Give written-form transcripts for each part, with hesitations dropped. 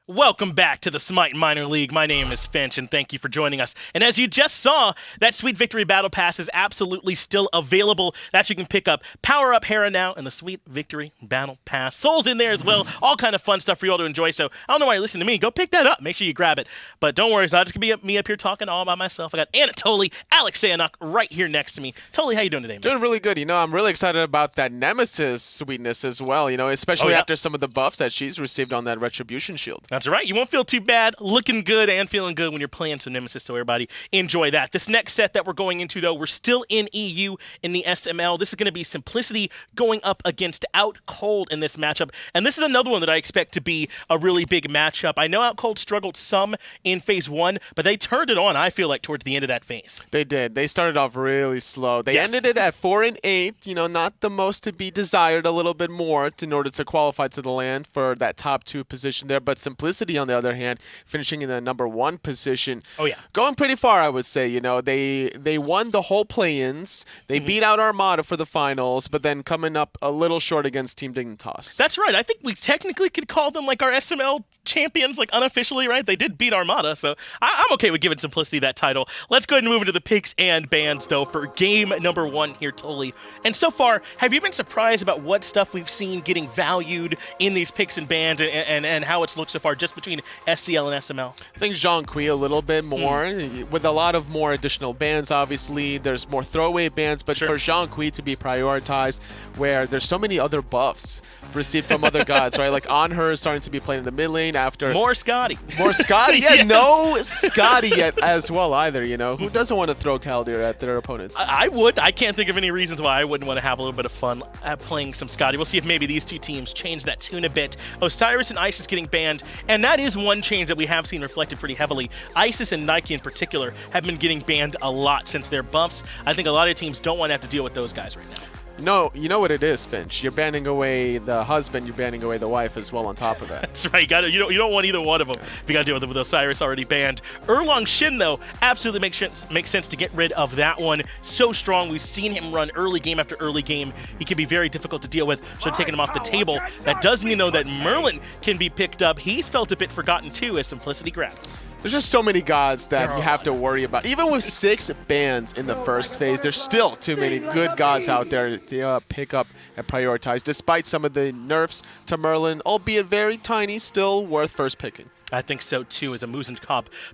Welcome back to the SMITE Minor League. My name is Finch, and thank you for joining us. And as you just saw, that Sweet Victory Battle Pass is absolutely still available. That you can pick up. Power Up Hera now and the Sweet Victory Battle Pass. Soul's in there as well. All kind of fun stuff for you all to enjoy. So I don't know why you're listening to me. Go pick that up. Make sure you grab it. But don't worry, it's not just going to be me up here talking all by myself. I got Anatoly, Alex Sayanok right here next to me. Toly, how you doing today, man? Doing really good. You know, I'm really excited about that Nemesis sweetness as well, you know, especially after some of the buffs that she's received on that Retribution Shield. That's right. You won't feel too bad, looking good and feeling good when you're playing some Nemesis, so everybody enjoy that. This next set that we're going into, though, we're still in EU in the SML. This is going to be Simplicity going up against Outcold in this matchup, and this is another one that I expect to be a really big matchup. I know Outcold struggled some in Phase 1, but they turned it on, I feel like, towards the end of that phase. They did. They started off really slow. They ended it at 4 and 8, you know, not the most to be desired, a little bit more in order to qualify to the land for that top 2 position there, but Simplicity, on the other hand, finishing in the number 1 position. Oh, yeah. Going pretty far, I would say. You know, they won the whole play-ins. They beat out Armada for the finals, but then coming up a little short against Team Dignitas. That's right. I think we technically could call them like our SML champions, like unofficially, right? They did beat Armada, so I'm okay with giving Simplicity that title. Let's go ahead and move into the picks and bans, though, for game number 1 here, Toly. And so far, have you been surprised about what stuff we've seen getting valued in these picks and bans and how it's looked so far just between SCL and SML? I think Jean-Qui a little bit more, with a lot of more additional bans, obviously. There's more throwaway bans, but for Jean-Qui to be prioritized, where there's so many other buffs received from other gods, right? Like On Her is starting to be playing in the mid lane after... More Scotty. More Scotty? Yeah, no Scotty yet as well either, you know? Who doesn't want to throw Kaldir at their opponents? I would. I can't think of any reasons why I wouldn't want to have a little bit of fun at playing some Scotty. We'll see if maybe these two teams change that tune a bit. Osiris and Isis getting banned, and that is one change that we have seen reflected pretty heavily. Isis and Nike in particular have been getting banned a lot since their buffs. I think a lot of teams don't want to have to deal with those guys right now. No, you know what it is, Finch. You're banning away the husband, you're banning away the wife as well on top of that. That's right. You don't want either one of them if you got to deal with Osiris already banned. Erlong Shin, though, absolutely makes sense to get rid of that one. So strong. We've seen him run early game after early game. He can be very difficult to deal with, so taking him off the table. That does mean, though, that Merlin can be picked up. He's felt a bit forgotten, too, as Simplicity grabbed. There's just so many gods that you have to worry about. Even with 6 bans in the first phase, there's still too many good gods out there to pick up and prioritize, despite some of the nerfs to Merlin, albeit very tiny, still worth first picking. I think so, too, as a Muzen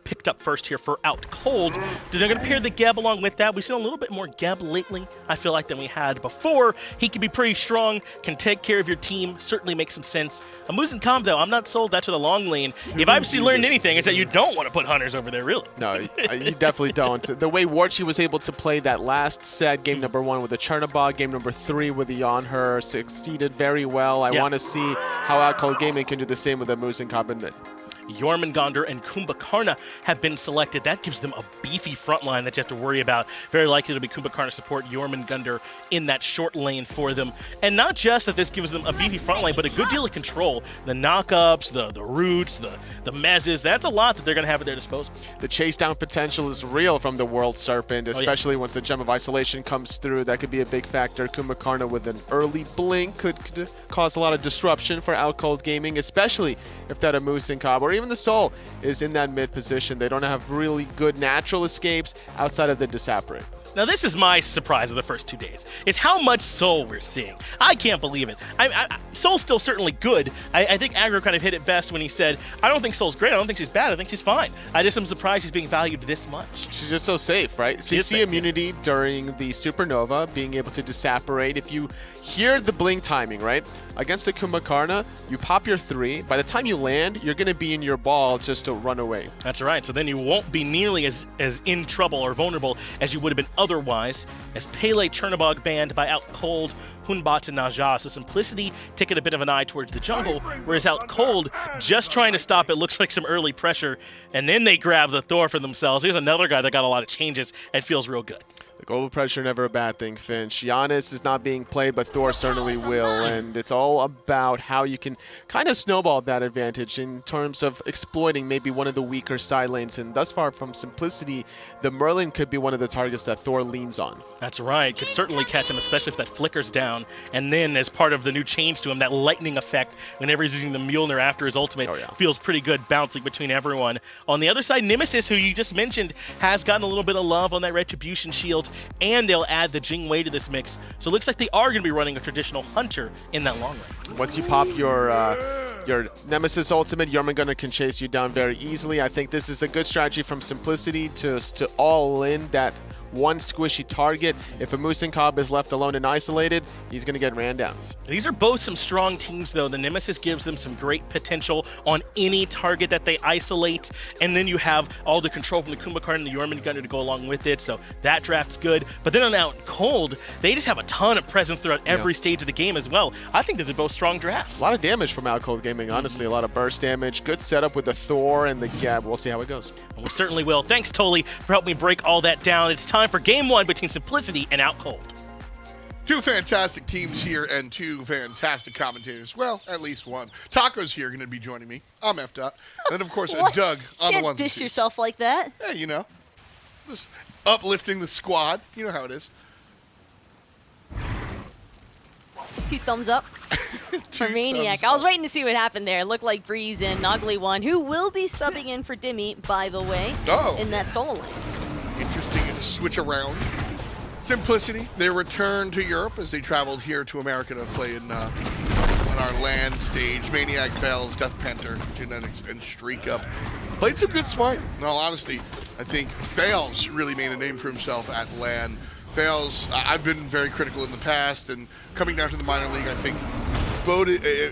picked up first here for Outcold. They're going to pair the Geb along with that. We've seen a little bit more Geb lately, I feel like, than we had before. He can be pretty strong, can take care of your team, certainly makes some sense. A Muzen, though, I'm not sold that to the long lane. If I've learned anything, it's that you don't want to put Hunters over there, really. No, you definitely don't. The way Warchi was able to play that last set, game number 1 with the Chernobog, game number 3 with the On Her, succeeded very well. I want to see how Outcold Gaming can do the same with the Muzen combination. Jormungandr and Kumbhakarna have been selected. That gives them a beefy front line that you have to worry about. Very likely to be Kumbhakarna support, Jormungandr in that short lane for them. And not just that this gives them a beefy front line, but a good deal of control. The knockups, the roots, the mezzes, that's a lot that they're going to have at their disposal. The chase down potential is real from the World Serpent, especially once the Gem of Isolation comes through. That could be a big factor. Kumbhakarna with an early blink could cause a lot of disruption for Outcold Gaming, especially if that a Muzen Cobb or even the Soul is in that mid position. They don't have really good natural escapes outside of the Disapparate. Now this is my surprise of the first 2 days, is how much Soul we're seeing. I can't believe it. Soul's still certainly good. I think Aggro kind of hit it best when he said, I don't think Soul's great, I don't think she's bad, I think she's fine. I just am surprised she's being valued this much. She's just so safe, right? CC immunity during the Supernova, being able to disapparate. If you hear the blink timing, right? Against the Kumbhakarna, you pop your 3. By the time you land, you're going to be in your ball just to run away. That's right. So then you won't be nearly as in trouble or vulnerable as you would have been otherwise. As Pele Chernobog banned by Outcold, Hunbat, and Naja. So Simplicity taking a bit of an eye towards the jungle, whereas Outcold just trying to stop it looks like some early pressure, and then they grab the Thor for themselves. Here's another guy that got a lot of changes and feels real good. The global pressure, never a bad thing, Finch. Giannis is not being played, but Thor certainly will, and it's all about how you can kind of snowball that advantage in terms of exploiting maybe one of the weaker side lanes, and thus far from Simplicity, the Merlin could be one of the targets that Thor leans on. That's right. Could certainly catch him, especially if that flickers down, and then as part of the new change to him, that lightning effect whenever he's using the Mjolnir after his ultimate feels pretty good bouncing between everyone. On the other side, Nemesis, who you just mentioned, has gotten a little bit of love on that Retribution shield, and they'll add the Jing Wei to this mix. So it looks like they are going to be running a traditional Hunter in that long run. Once you pop your Nemesis ultimate, Jormungandr can chase you down very easily. I think this is a good strategy from Simplicity to all in that one squishy target. If a Muzen Cobb is left alone and isolated, he's going to get ran down. These are both some strong teams, though. The Nemesis gives them some great potential on any target that they isolate, and then you have all the control from the Kumbhakarna and the Jormungandr to go along with it, so that draft's good. But then on Outcold, they just have a ton of presence throughout every stage of the game as well. I think these are both strong drafts. A lot of damage from Outcold Gaming, honestly. A lot of burst damage. Good setup with the Thor and the Gab. We'll see how it goes. We certainly will. Thanks, Toli, for helping me break all that down. It's time for Game 1 between Simplicity and Outcold. Two fantastic teams here and two fantastic commentators. Well, at least one. Taco's here going to be joining me. I'm F-Dot. And then, of course, Doug on the ones and twos. Can't dish yourself like that. Hey, you know. Just uplifting the squad. You know how it is. 2 thumbs up for maniaKK. I was waiting to see what happened there. It looked like Breez and Ugly One, who will be subbing in for Dimmy, by the way, in that solo lane. Interesting to switch around. Simplicity, they returned to Europe as they traveled here to America to play in on our LAN stage. maniaKK, Faeles, DeathPanter, Genetics, and StreakUp. Played some good Smite, in all honesty. I think Faeles really made a name for himself at LAN. Faeles, I've been very critical in the past, and coming down to the minor league, I think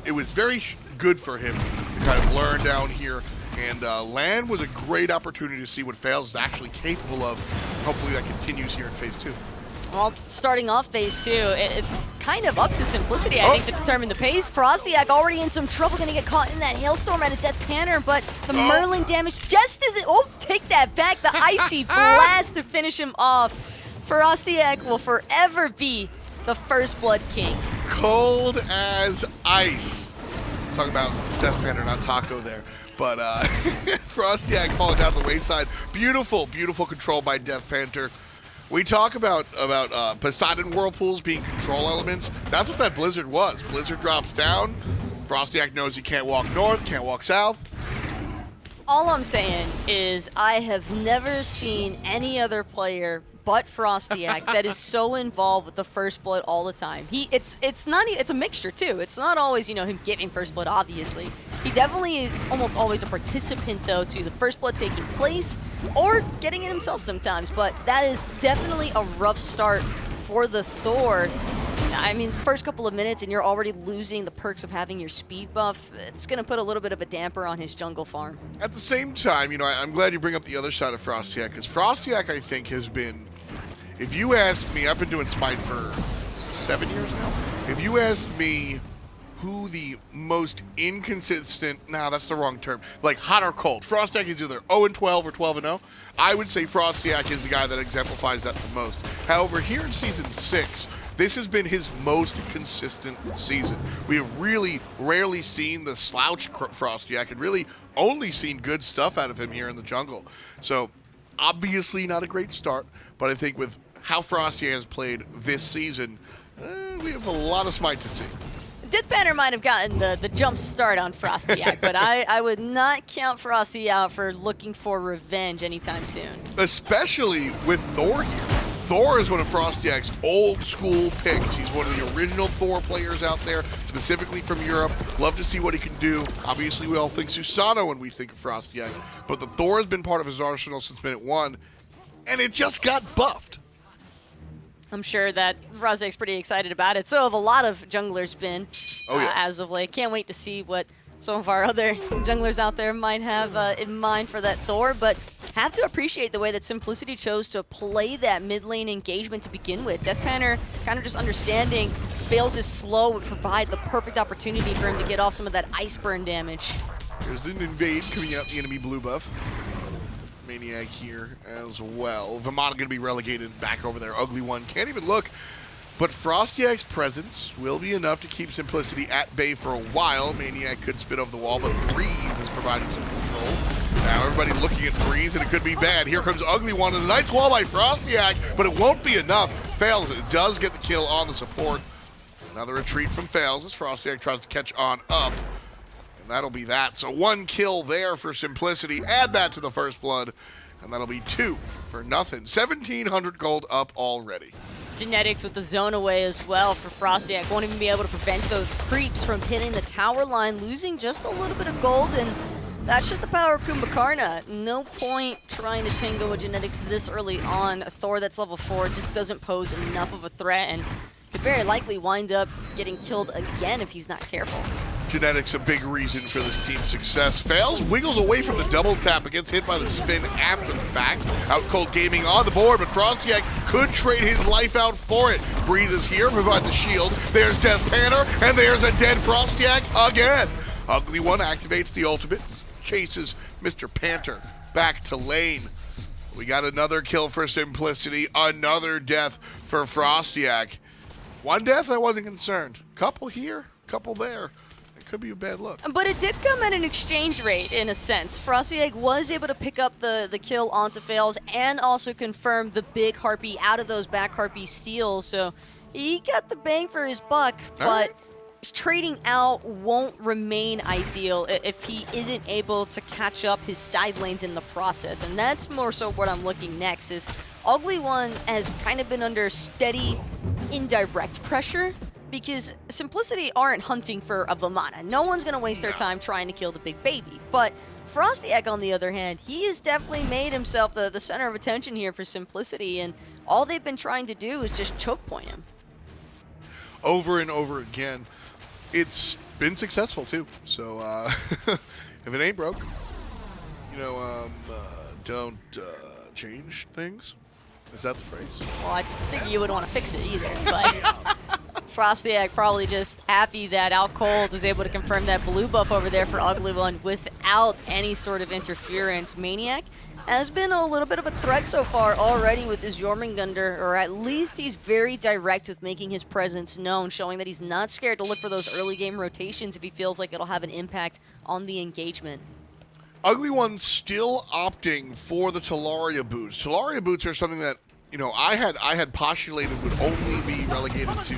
it was very good for him to kind of learn down here. And LAN was a great opportunity to see what Faeles is actually capable of. Hopefully that continues here in Phase 2. Well, starting off Phase 2, it's kind of up to Simplicity, I think, to determine the pace. FrostiaK already in some trouble, going to get caught in that hailstorm at a DeathPanter, but the Merlin damage just as it... Oh, take that back. The Icy Blast to finish him off. FrostiaK will forever be the First Blood King. Cold as ice. Talking about DeathPanter, not Taco there. But FrostiaK falling down the wayside. Beautiful, beautiful control by DeathPanter. We talk about Poseidon Whirlpools being control elements. That's what that Blizzard was. Blizzard drops down. FrostiaK knows he can't walk north, can't walk south. All I'm saying is I have never seen any other player but FrostiaK that is so involved with the First Blood all the time. It's a mixture too. It's not always, you know, him giving First Blood, obviously. He definitely is almost always a participant though to the First Blood taking place or getting it himself sometimes, but that is definitely a rough start for the Thor. I mean, first couple of minutes and you're already losing the perks of having your speed buff. It's going to put a little bit of a damper on his jungle farm. At the same time, you know, I'm glad you bring up the other side of FrostiaK, because FrostiaK, I think, has been, if you asked me, I've been doing Smite for 7 years now. If you asked me who the most inconsistent, that's the wrong term, like hot or cold, FrostiaK is either 0-12 or 12-0. I would say FrostiaK is the guy that exemplifies that the most. However, here in Season 6, this has been his most consistent season. We have really rarely seen the slouch FrostiaK and really only seen good stuff out of him here in the jungle. So obviously not a great start, but I think with how FrostiaK has played this season, we have a lot of Smite to see. DeathPanter might have gotten the jump start on FrostiaK, but I would not count Frosty out for looking for revenge anytime soon. Especially with Thor here. Thor is one of FrostiaK's old school picks. He's one of the original Thor players out there, specifically from Europe. Love to see what he can do. Obviously, we all think Susano when we think of FrostiaK, but the Thor has been part of his arsenal since minute 1, and it just got buffed. I'm sure that FrostiaK's pretty excited about it. So have a lot of junglers been as of late. Can't wait to see what some of our other junglers out there might have in mind for that Thor, but have to appreciate the way that Simplicity chose to play that mid lane engagement to begin with. DeathPanter kind of just understanding Faeles is slow would provide the perfect opportunity for him to get off some of that ice burn damage. There's an invade coming out the enemy blue buff. maniaKK here as well. Vamana gonna be relegated back over there. Ugly One can't even look. But FrostiaK's presence will be enough to keep Simplicity at bay for a while. maniaKK could spit over the wall, but Breez is providing some control. Now everybody looking at Breez, and it could be bad. Here comes Ugly One, and a nice wall by FrostiaK, but it won't be enough. Faeles does get the kill on the support. Another retreat from Faeles as FrostiaK tries to catch on up. And that'll be that. So 1 kill there for Simplicity. Add that to the first blood, and that'll be 2 for nothing. 1,700 gold up already. Genetics with the zone away as well for FrostiaK. Won't even be able to prevent those creeps from hitting the tower line, losing just a little bit of gold, and that's just the power of Kumbhakarna. No point trying to tango with Genetics this early on. A Thor that's level 4 just doesn't pose enough of a threat, and could very likely wind up getting killed again if he's not careful. Genetics a big reason for this team's success. Faeles wiggles away from the double tap and gets hit by the spin after the fact. Outcold Gaming on the board, but FrostiaK could trade his life out for it. Breez is here, provide the shield. There's DeathPanter, and there's a dead FrostiaK again. Ugly One activates the ultimate, chases Mr. Panther back to lane. We got another kill for Simplicity, another death for FrostiaK. 1 death, I wasn't concerned. Couple here, couple there. Could be a bad look. But it did come at an exchange rate, in a sense. FrostiaK was able to pick up the kill onto Faeles and also confirm the big Harpy out of those back Harpy steals. So he got the bang for his buck, but trading out won't remain ideal if he isn't able to catch up his side lanes in the process. And that's more so what I'm looking next is Ugly One has kind of been under steady indirect pressure, because Simplicity aren't hunting for a Vamana. No one's going to waste their time trying to kill the big baby. But FrostiaK, on the other hand, he has definitely made himself the center of attention here for Simplicity, and all they've been trying to do is just choke point him. Over and over again. It's been successful, too. So, if it ain't broke, you know, don't change things. Is that the phrase? Well, I think you wouldn't want to fix it either, but FrostiaK probably just happy that Outcold was able to confirm that blue buff over there for Ugly One without any sort of interference. maniaKK has been a little bit of a threat so far already with his Jormungandr, or at least he's very direct with making his presence known, showing that he's not scared to look for those early game rotations if he feels like it'll have an impact on the engagement. Ugly One's still opting for the Talaria boots. Talaria boots are something that, you know, I had postulated would only be relegated to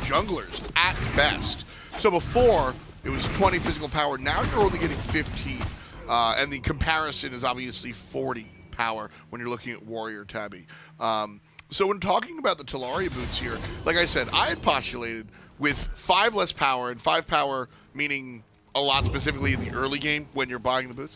junglers at best. So before, it was 20 physical power. Now you're only getting 15. And the comparison is obviously 40 power when you're looking at Warrior Tabby. So when talking about the Talaria boots here, like I said, I had postulated with 5 less power, and 5 power meaning a lot specifically in the early game when you're buying the boots.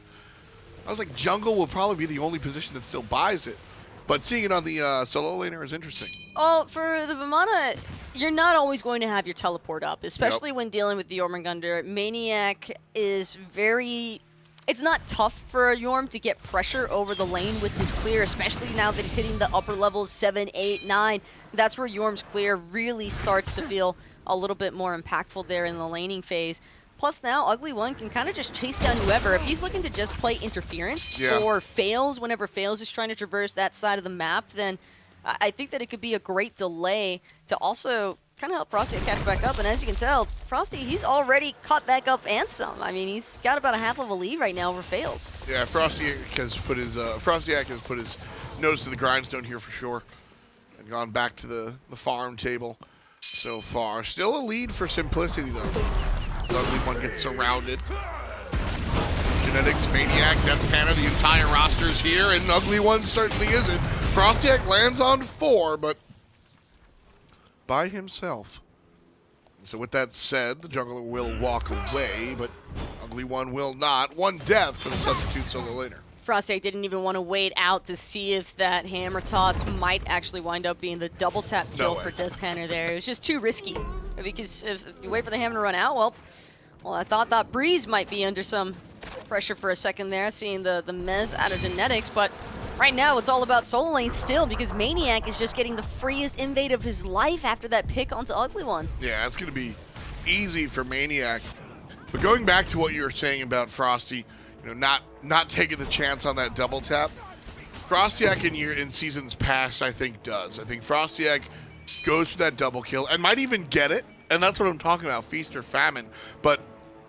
I was like, jungle will probably be the only position that still buys it. But seeing it on the solo laner is interesting. Oh, for the Vamana, you're not always going to have your teleport up, especially when dealing with the Jormungandr. maniaKK is very... It's not tough for a Jorm to get pressure over the lane with his clear, especially now that he's hitting the upper levels 7, 8, 9. That's where Jorm's clear really starts to feel a little bit more impactful there in the laning phase. Plus now, Ugly One can kind of just chase down whoever. If he's looking to just play interference or Faeles, whenever Faeles is trying to traverse that side of the map, then I think that it could be a great delay to also kind of help FrostiaK catch back up. And as you can tell, Frosty, he's already caught back up and some. I mean, he's got about a half of a lead right now over Faeles. Yeah, FrostiaK has put his nose to the grindstone here for sure, and gone back to the farm table so far. Still a lead for Simplicity though. Ugly One gets surrounded. Genetics, maniaKK, DeathPanter, the entire roster's here, and Ugly One certainly isn't. FrostiaK lands on 4, but by himself. So with that said, the jungler will walk away, but Ugly One will not. 1 death for the substitute solo laner. FrostiaK didn't even want to wait out to see if that hammer toss might actually wind up being the double tap kill for DeathPanter there. It was just too risky. Because if you wait for the hammer to run out, well, I thought that Breez might be under some pressure for a second there, seeing the mez out of genetics, but right now it's all about solo lane still because maniaKK is just getting the freest invade of his life after that pick onto Ugly One. Yeah, it's going to be easy for maniaKK. But going back to what you were saying about Frosty, you know, not taking the chance on that double tap, FrostiaK in seasons past, I think, does. I think FrostiaK goes for that double kill and might even get it, and that's what I'm talking about, feast or famine. But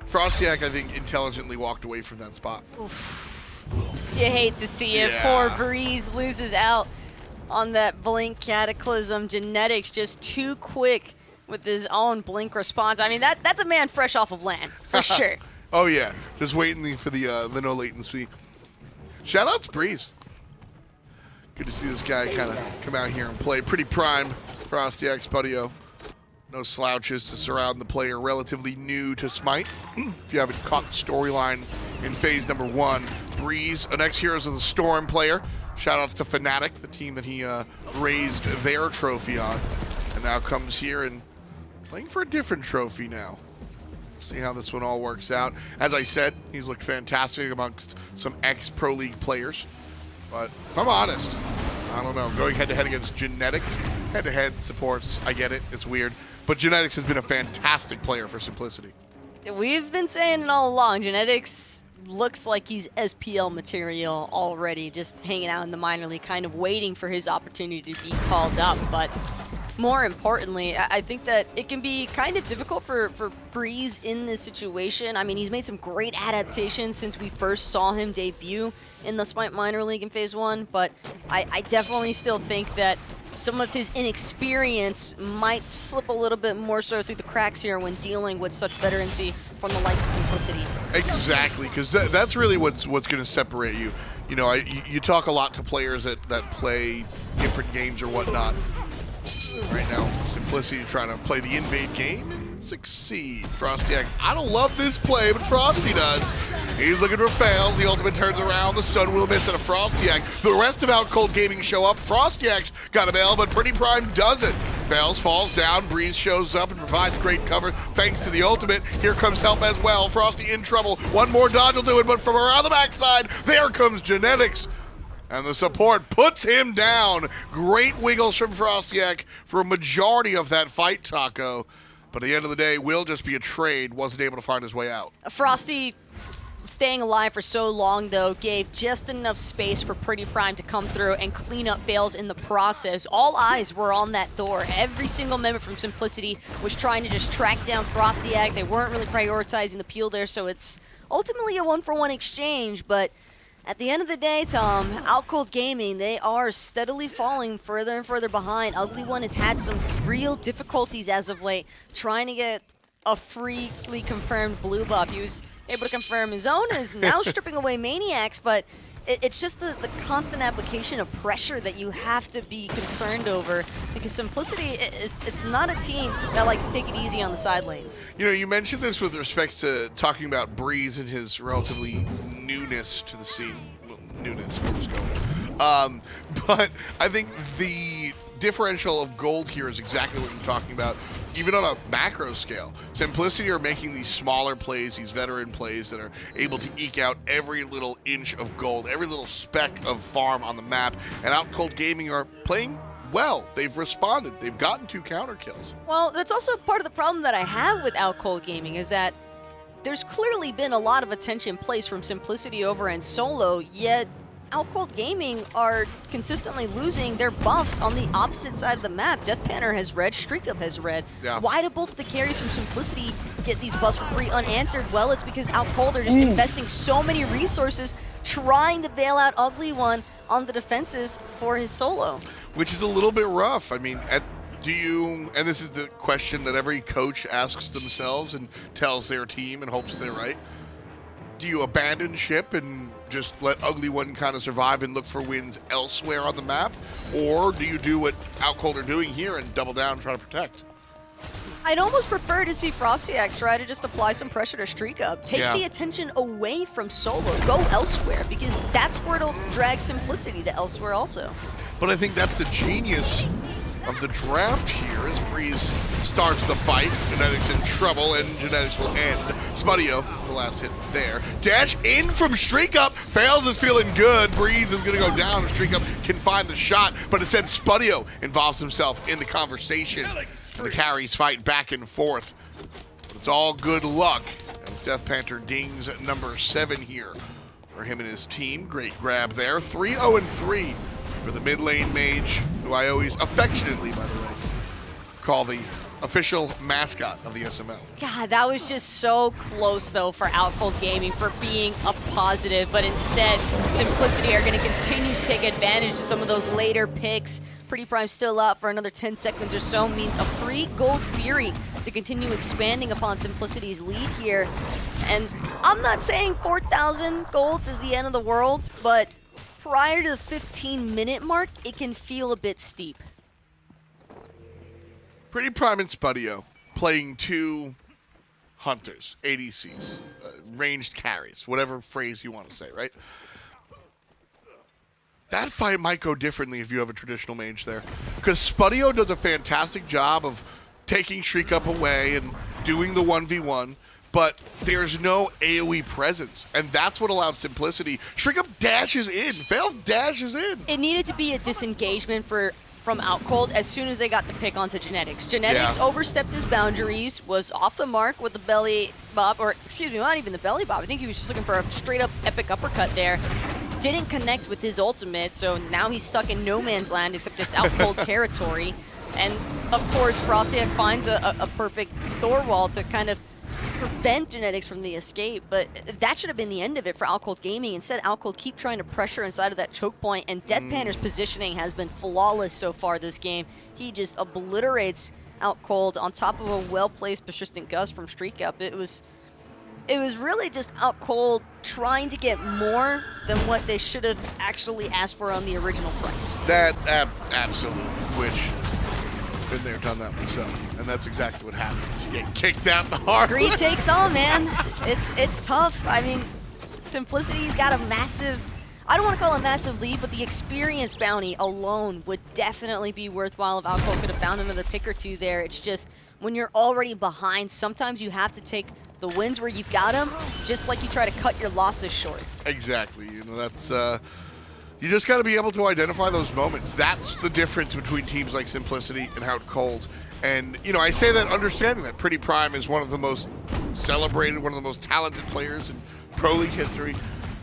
FrostiaK, I think, intelligently walked away from that spot. Oof. You hate to see it. Poor Breez loses out on that Blink Cataclysm. Genetics just too quick with his own Blink response. I mean, that's a man fresh off of land, for sure. Oh, yeah. Just waiting for the no latency. Shout-outs Breez. Good to see this guy kind of come out here and play. Pretty primed, FrostiaK, Spudio. No slouches to surround the player. Relatively new to SMITE. If you haven't caught the storyline in phase number 1, Breez, an ex-Heroes of the Storm player. Shout-outs to Fnatic, the team that he raised their trophy on. And now comes here and playing for a different trophy now. See how this one all works out. As I said, he's looked fantastic amongst some ex-Pro League players. But if I'm honest, I don't know. Going head-to-head against Genetics, head-to-head supports, I get it, it's weird. But Genetics has been a fantastic player for Simplicity. We've been saying it all along. Genetics looks like he's SPL material already, just hanging out in the minor league, kind of waiting for his opportunity to be called up. But more importantly, I think that it can be kind of difficult for Breez in this situation. I mean, he's made some great adaptations since we first saw him debut in the SMITE minor league in phase 1, but I definitely still think that some of his inexperience might slip a little bit more so through the cracks here when dealing with such veterancy from the likes of Simplicity. Exactly, because that's really what's going to separate you. You know, you talk a lot to players that play different games or whatnot. Right now, Simplicity trying to play the invade game and succeed. FrostiaK, I don't love this play, but Frosty does. He's looking for Faeles. The ultimate turns around. The stun will miss at a FrostiaK. The rest of Outcold Gaming show up. FrostiaK's got a bail, but PrettyPriMe doesn't. Faeles falls down. Breez shows up and provides great cover thanks to the ultimate. Here comes help as well. Frosty in trouble. One more dodge will do it, but from around the backside, there comes Genetics. And the support puts him down. Great wiggles from FrostiaK for a majority of that fight, Taco. But at the end of the day, will just be a trade. Wasn't able to find his way out. Frosty staying alive for so long, though, gave just enough space for PrettyPriMe to come through and clean up Faeles in the process. All eyes were on that Thor. Every single member from Simplicity was trying to just track down FrostiaK. They weren't really prioritizing the peel there, so it's ultimately a one-for-one exchange, but at the end of the day, Tom, Outcold Gaming, they are steadily falling further and further behind. Ugly One has had some real difficulties as of late trying to get a freely confirmed blue buff. He was able to confirm his own and is now stripping away maniacs, but it's just the constant application of pressure that you have to be concerned over, because Simplicity, it's not a team that likes to take it easy on the side lanes. You know, you mentioned this with respect to talking about Breez and his relatively newness to the scene. Well, newness, we'll just go with. But I think the differential of gold here is exactly what you're talking about, even on a macro scale. Simplicity are making these smaller plays, these veteran plays that are able to eke out every little inch of gold, every little speck of farm on the map, and Outcold Gaming are playing well. They've responded. They've gotten 2 counter kills. Well, that's also part of the problem that I have with Outcold Gaming is that there's clearly been a lot of attention placed from Simplicity over in solo, yet Outcold Gaming are consistently losing their buffs on the opposite side of the map. DeathPanter has red, StreakUp has red. Yeah. Why do both the carries from Simplicity get these buffs for free unanswered? Well, it's because Outcold are just investing so many resources trying to bail out Ugly One on the defenses for his solo. Which is a little bit rough. I mean, and this is the question that every coach asks themselves and tells their team and hopes they're right. do you abandon ship and just let Ugly One kind of survive and look for wins elsewhere on the map? Or do you do what Outcold are doing here and double down and try to protect? I'd almost prefer to see FrostiaK try to just apply some pressure to StreakUp. Take the attention away from solo. Go elsewhere, because that's where it'll drag Simplicity to elsewhere also. But I think that's the genius of the draft here as Breez starts the fight. Genetics in trouble, and Genetics will end. Spudio, the last hit there. Dash in from StreakUp. Faeles is feeling good. Breez is going to go down, and StreakUp can find the shot, but instead Spudio involves himself in the conversation. And the carries fight back and forth. But it's all good luck as DeathPanter dings number 7 here for him and his team. Great grab there. 3-0-3 for the mid lane mage, who I always affectionately, by the way, call the official mascot of the SML. God, that was just so close, though, for Outcold Gaming for being a positive, but instead, Simplicity are going to continue to take advantage of some of those later picks. PrettyPriMe still up for another 10 seconds or so means a free Gold Fury to continue expanding upon Simplicity's lead here. And I'm not saying 4,000 gold is the end of the world, but prior to the 15-minute mark, it can feel a bit steep. PrettyPriMe and Spudio playing 2 hunters, ADCs, ranged carries, whatever phrase you want to say, right? That fight might go differently if you have a traditional mage there. Because Spudio does a fantastic job of taking StreakUp away and doing the 1v1, but there's no AoE presence, and that's what allowed Simplicity. StreakUp dashes in. Faeles dashes in. It needed to be a disengagement from Outcold as soon as they got the pick onto Genetics. Genetics overstepped his boundaries, was off the mark with the belly bob, or excuse me, not even the belly bob. I think he was just looking for a straight up epic uppercut there. Didn't connect with his ultimate, so now he's stuck in no man's land, except it's Outcold territory. And of course, FrostiaK finds a perfect Thor wall to kind of prevent Genetics from the escape, but that should have been the end of it for Outcold Gaming. Instead, Outcold keep trying to pressure inside of that choke point, and DeathPanter's positioning has been flawless so far this game. He just obliterates Outcold on top of a well-placed persistent gust from StreakUp. It was really just Outcold trying to get more than what they should have actually asked for on the original price. That absolutely, which been there, done that myself, and that's exactly what happens. You get kicked out the hard way. Greed takes all, man. It's tough. I mean, Simplicity's got a massive, I don't want to call it a massive lead, but the experience bounty alone would definitely be worthwhile if Outcold could have found another pick or two there. It's just, when you're already behind, sometimes you have to take the wins where you've got them, just like you try to cut your losses short. Exactly. You know, that's you just got to be able to identify those moments. That's the difference between teams like Simplicity and Outcold. And, you know, I say that understanding that PrettyPriMe is one of the most celebrated, one of the most talented players in Pro League history.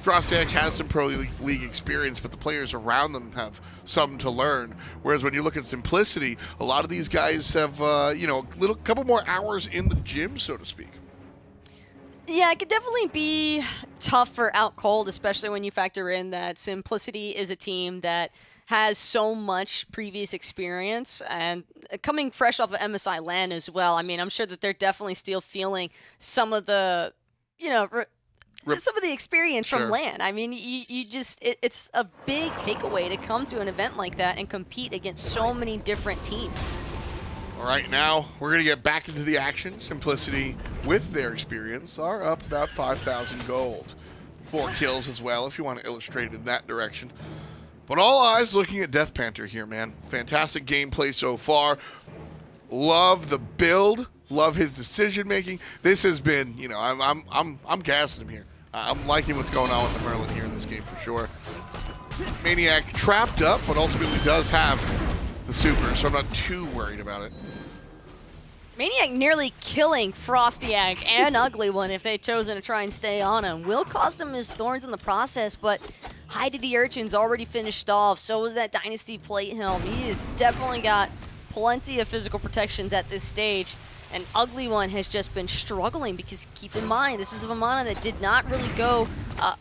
FrostiaK has some Pro League experience, but the players around them have some to learn. Whereas when you look at Simplicity, a lot of these guys have, you know, a couple more hours in the gym, so to speak. Yeah, it could definitely be tough for Outcold, especially when you factor in that Simplicity is a team that has so much previous experience, and coming fresh off of MSI LAN as well. I mean, I'm sure that they're definitely still feeling some of the, you know, some of the experience from LAN. I mean, you just, it's a big takeaway to come to an event like that and compete against so many different teams. All right, now we're going to get back into the action. Simplicity, with their experience, are up about 5,000 gold. 4 kills as well, if you want to illustrate it in that direction. But all eyes looking at DeathPanter here, man. Fantastic gameplay so far. Love the build. Love his decision making. This has been, you know, I'm gassing him here. I'm liking what's going on with the Merlin here in this game for sure. maniaKK trapped up, but ultimately does have the super, so I'm not too worried about it. maniaKK nearly killing FrostiaK and Ugly One if they'd chosen to try and stay on him. Will cost him his thorns in the process, but Hide of the Urchin's already finished off. So was that Dynasty Plate Helm. He has definitely got plenty of physical protections at this stage. And Ugly One has just been struggling because, keep in mind, this is a Vamana that did not really go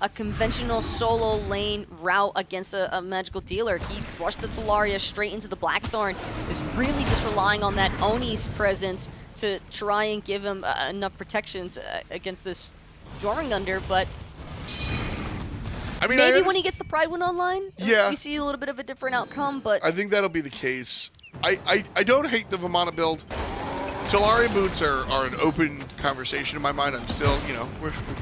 a conventional solo lane route against a magical dealer. He rushed the Talaria straight into the Blackthorn, is really just relying on that Oni's presence to try and give him enough protections against this Jormungandr, but I mean, maybe when he gets the Pride win online, Yeah. we see a little bit of a different outcome, but I think that'll be the case. I don't hate the Vamana build. Solari boots are an open conversation in my mind. I'm still,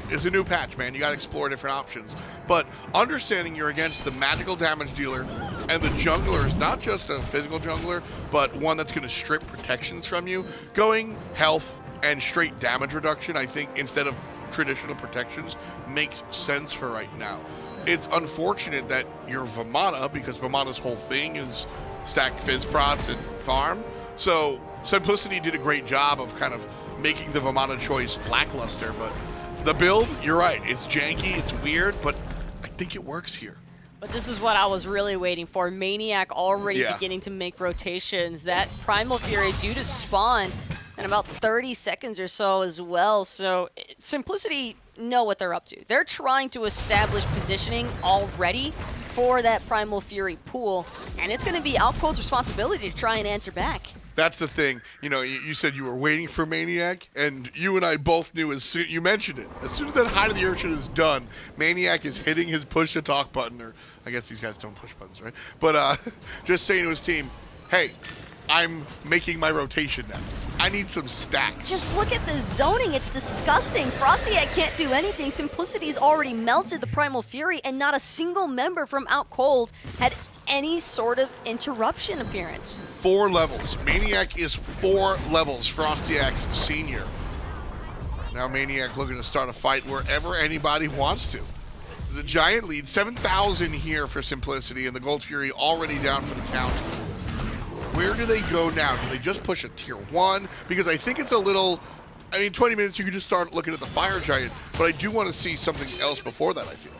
it's a new patch, man. You got to explore different options. But understanding you're against the magical damage dealer and the jungler is not just a physical jungler, but one that's going to strip protections from you. Going health and straight damage reduction, I think, instead of traditional protections, makes sense for right now. It's unfortunate that you're Vamana, because Vamana's whole thing is stack fizz prots and farm. So Simplicity did a great job of kind of making the Vamana choice lackluster, but the build, you're right, it's janky, it's weird, but I think it works here. But this is what I was really waiting for. maniaK already Yeah. beginning to make rotations. That Primal Fury due to spawn in about 30 seconds or so as well. So Simplicity know what they're up to. They're trying to establish positioning already for that Primal Fury pool, and it's going to be Outcold's responsibility to try and answer back. That's the thing. You said you were waiting for maniaK, and you and I both knew as soon you mentioned it. As soon as that Hide of the Urchin is done, maniaK is hitting his push to talk button, or I guess these guys don't push buttons, right? But just saying to his team, hey, I'm making my rotation now. I need some stacks. Just look at the zoning. It's disgusting. FrostiaK can't do anything. Simplicity's already melted the Primal Fury, and not a single member from Outcold had any sort of interruption appearance. 4 levels. maniaK is 4 levels. FrostiaK's senior. Now maniaK looking to start a fight wherever anybody wants to. There's a giant lead. 7,000 here for Simplicity, and the Gold Fury already down for the count. Where do they go now? Do they just push a tier 1? Because I think it's a little... 20 minutes, you can just start looking at the Fire Giant, but I do want to see something else before that, I feel.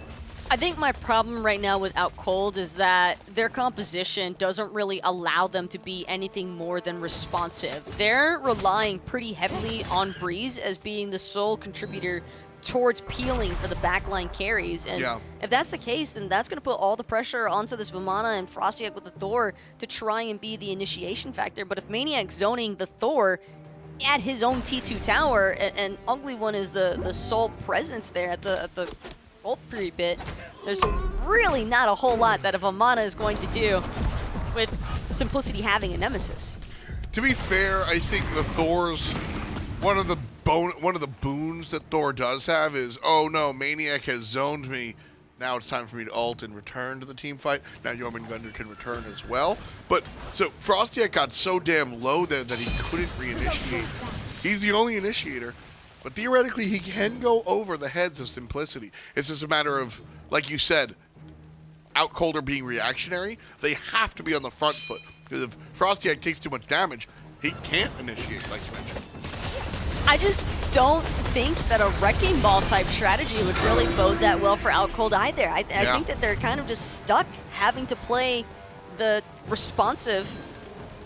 I think my problem right now with Outcold is that their composition doesn't really allow them to be anything more than responsive. They're relying pretty heavily on Breez as being the sole contributor towards peeling for the backline carries, and if that's the case, then that's going to put all the pressure onto this Vamana and FrostiaK with the Thor to try and be the initiation factor. But if maniaK's zoning the Thor at his own T2 tower, and Ugly One is the sole presence there at the Ultra bit, there's really not a whole lot that a Vamana is going to do with Simplicity having a Nemesis. To be fair, I think the Thor's one of the boons that Thor does have is, oh no, maniaK has zoned me. Now it's time for me to ult and return to the team fight. Now Jormungandr can return as well. But so FrostiaK got so damn low there that he couldn't reinitiate. He's the only initiator. But theoretically, he can go over the heads of Simplicity. It's just a matter of, like you said, Outcold are being reactionary. They have to be on the front foot. Because if FrostiaK takes too much damage, he can't initiate, like you mentioned. I just don't think that a Wrecking Ball type strategy would really bode that well for Outcold either. I think that they're kind of just stuck having to play the responsive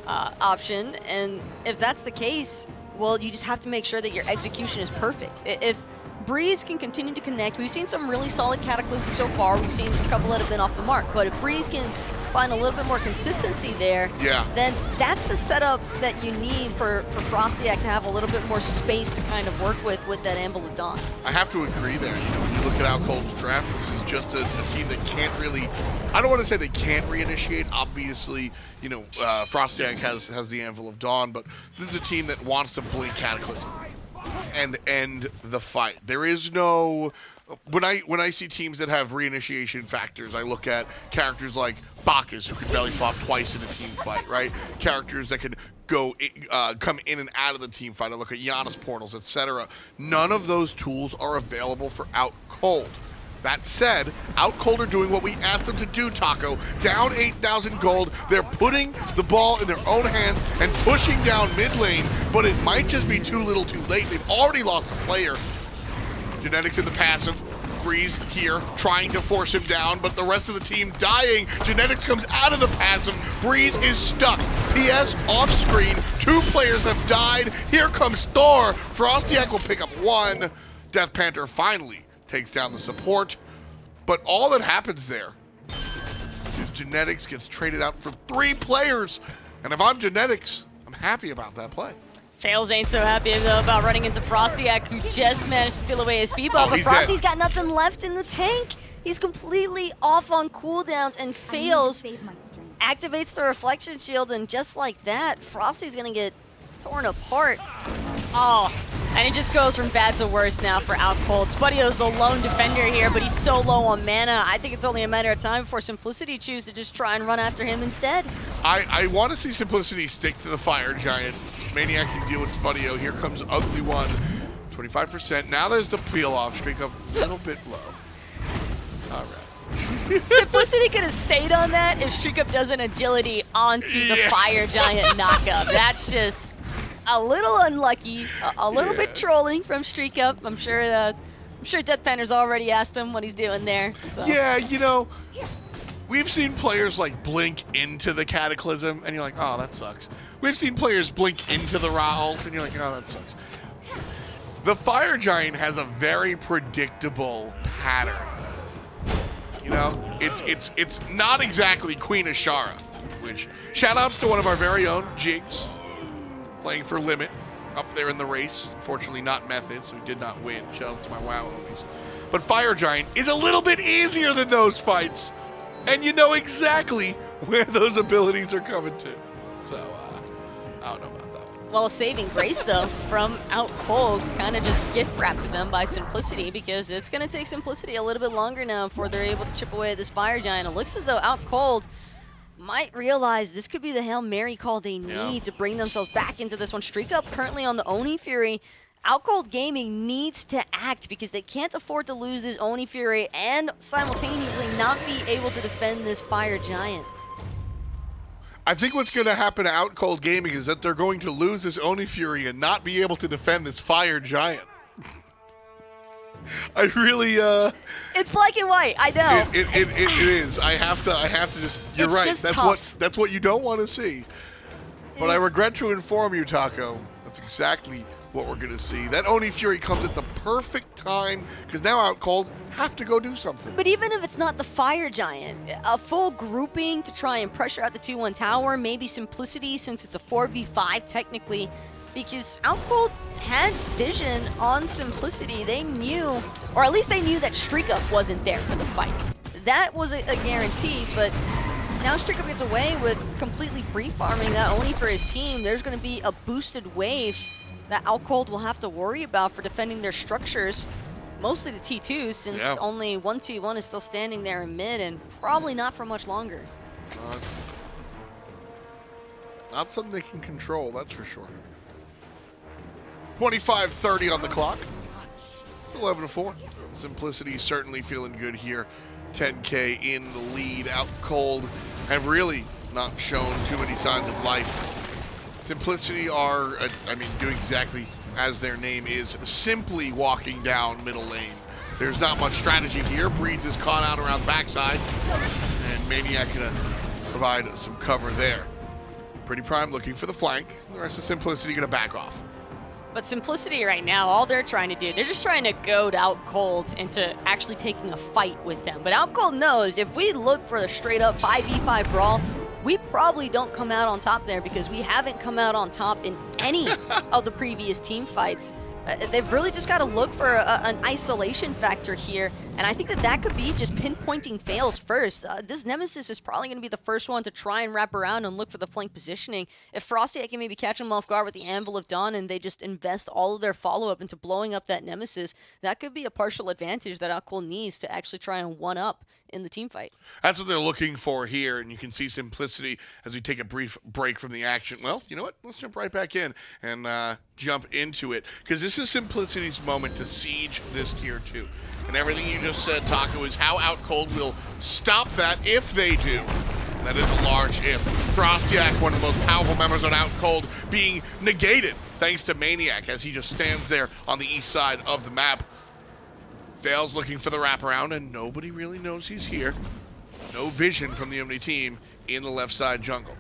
option. And if that's the case, well, you just have to make sure that your execution is perfect. If Breez can continue to connect, we've seen some really solid Cataclysms so far. We've seen a couple that have been off the mark. But if Breez can find a little bit more consistency there, then that's the setup that you need for FrostiaK to have a little bit more space to kind of work with that Anvil of Dawn. I have to agree there. When you look at Outcold's draft, this is just a team that can't really, I don't want to say they can't reinitiate. Obviously, FrostiaK has the Anvil of Dawn, but this is a team that wants to blink Cataclysm and end the fight. There is no... When I see teams that have reinitiation factors, I look at characters like Bacchus, who can belly flop twice in a team fight, right? Characters that can come in and out of the team fight. I look at Giannis portals, etc. None of those tools are available for Outcold. That said, Outcold are doing what we asked them to do, Taco. Down 8,000 gold, they're putting the ball in their own hands and pushing down mid lane, but it might just be too little too late. They've already lost a player. Genetics in the passive. Breez here trying to force him down, but the rest of the team dying. Genetics comes out of the passive. Breez is stuck. PS off screen. 2 players have died. Here comes Thor. FrostiaK will pick up 1. DeathPanter finally takes down the support. But all that happens there is Genetics gets traded out for 3 players. And if I'm Genetics, I'm happy about that play. Faeles ain't so happy though about running into FrostiaK, who just managed to steal away his speed buff, but Frosty's got nothing left in the tank. He's completely off on cooldowns, and Faeles activates the reflection shield, and just like that, Frosty's gonna get torn apart. Oh, and it just goes from bad to worse now for Outcold. Spudio's the lone defender here, but he's so low on mana. I think it's only a matter of time before Simplicity choose to just try and run after him instead. I want to see Simplicity stick to the Fire Giant. maniaK can deal with Spudio. Here comes Ugly One. 25%. Now there's the peel off. StreakUp a little bit low. All right. Simplicity could have stayed on that if StreakUp does an agility onto the Fire Giant knockup. That's just a little unlucky, a little bit trolling from StreakUp. I'm sure DeathPanter's already asked him what he's doing there. So. Yeah, you know, we've seen players like blink into the Cataclysm, and you're like, oh, that sucks. We've seen players blink into the Ra ult, and you're like, oh, that sucks. The Fire Giant has a very predictable pattern. You know, it's not exactly Queen Ashara, which shout-outs to one of our very own Jigs, playing for Limit, up there in the race. Unfortunately not Method, so he did not win. Shout-outs to my WoW homies. But Fire Giant is a little bit easier than those fights, and you know exactly where those abilities are coming to. So, I don't know about that. Well, saving grace, though, from Outcold, kind of just gift-wrapped to them by Simplicity, because it's going to take Simplicity a little bit longer now before they're able to chip away at this Fire Giant. It looks as though Outcold might realize this could be the Hail Mary call they need to bring themselves back into this one. StreakUp currently on the Oni Fury. Outcold Gaming needs to act because they can't afford to lose this Oni Fury and simultaneously not be able to defend this Fire Giant. I think what's going to happen to Outcold Gaming is that they're going to lose this Oni Fury and not be able to defend this Fire Giant. I really, It's black and white, I know. It is. I have to just, you're It's right. just That's tough. that's what you don't want to see. But I regret to inform you, Taco, that's exactly what we're going to see. That Oni Fury comes at the perfect time, because now Outcold have to go do something. But even if it's not the Fire Giant, a full grouping to try and pressure out the 2-1 tower, maybe Simplicity since it's a 4v5 technically, because Outcold had vision on Simplicity. They knew, or at least they knew that StreakUp wasn't there for the fight. That was a guarantee, but now StreakUp gets away with completely free farming that Oni for his team. There's going to be a boosted wave that Outcold will have to worry about for defending their structures. Mostly the T2s, since only one T1 is still standing there in mid, and probably not for much longer. Not something they can control, that's for sure. 25:30 on the clock. It's 11-4. Simplicity certainly feeling good here. 10K in the lead. Outcold have really not shown too many signs of life. Simplicity are, doing exactly as their name is, simply walking down middle lane. There's not much strategy here. Breez is caught out around the backside, and maniaKK gonna provide some cover there. PrettyPriMe looking for the flank. The rest of Simplicity gonna back off. But Simplicity right now, all they're trying to do, they're just trying to goad Outcold into actually taking a fight with them. But Outcold knows if we look for the straight up 5v5 brawl, we probably don't come out on top there because we haven't come out on top in any of the previous team fights. They've really just got to look for an isolation factor here, and I think that could be just pinpointing Faeles first. This Nemesis is probably going to be the first one to try and wrap around and look for the flank positioning. If FrostiaK can maybe catch them off guard with the Anvil of Dawn and they just invest all of their follow-up into blowing up that Nemesis, that could be a partial advantage that Outcold needs to actually try and one-up in the team fight. That's what they're looking for here, and you can see Simplicity as we take a brief break from the action. Well, you know what? Let's jump right back in and jump into it, because this is Simplicity's moment to siege this tier 2. And everything you just said, Taco, is how Outcold will stop that if they do. That is a large if. FrostiaK, one of the most powerful members on Outcold, being negated thanks to maniaKK as he just stands there on the east side of the map. Faeles looking for the wraparound, and nobody really knows he's here. No vision from the Omni team in the left side jungle.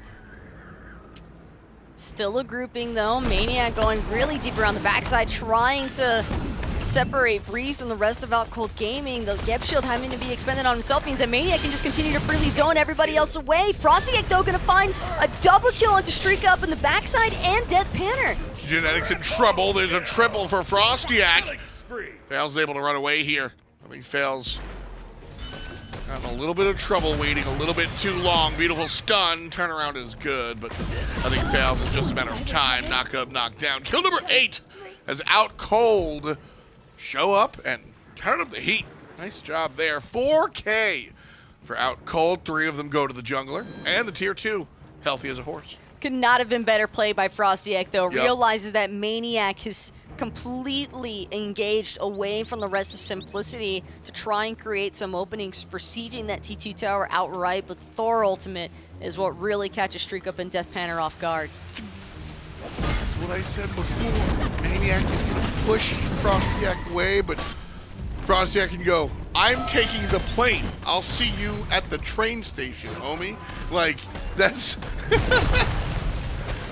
Still a grouping though. maniaKK going really deep around the backside, trying to separate Breez and the rest of Outcold Gaming. The Geb Shield having to be expended on himself means that maniaKK can just continue to freely zone everybody else away. FrostiaK though gonna find a double kill onto StreakUp in the backside and DeathPanter. Genetics in trouble. There's a triple for FrostiaK. Faeles is able to run away here. I think Faeles Got in a little bit of trouble waiting a little bit too long. Beautiful stun. Turnaround is good, but I think Faeles is just a matter of time. Knock up, knock down. Kill number 8 as Outcold show up and turn up the heat. Nice job there. 4K for Outcold. 3 of them go to the jungler. And the tier 2, healthy as a horse. Could not have been better played by FrostiaK, though. Yep. Realizes that maniaKK is completely engaged away from the rest of Simplicity to try and create some openings for sieging that T2 tower outright, but Thor ultimate is what really catches StreakUp and DeathPanter off guard. That's what I said before. maniaKK is going to push FrostiaK away, but FrostiaK can go, I'm taking the plane. I'll see you at the train station, homie. Like, that's...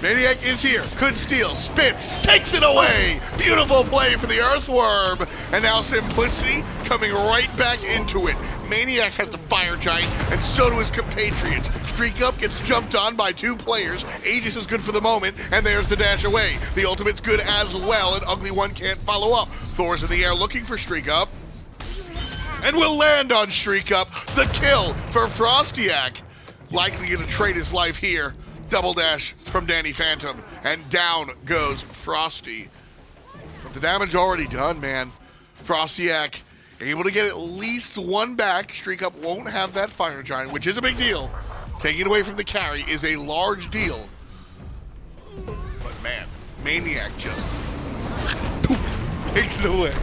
maniaKK is here, could steal, spits, takes it away. Beautiful play for the Earthworm. And now Simplicity coming right back into it. maniaKK has the Fire Giant, and so do his compatriots. StreakUp gets jumped on by 2 players. Aegis is good for the moment, and there's the dash away. The ultimate's good as well, and Ugly One can't follow up. Thor's in the air looking for StreakUp. And will land on StreakUp. The kill for FrostiaK. Likely going to trade his life here. Double dash from Danny Phantom, and down goes Frosty. But the damage already done, man. FrostiaK able to get at least 1 back. StreakUp won't have that Fire Giant, which is a big deal. Taking it away from the carry is a large deal. But man, maniaKK just takes it away.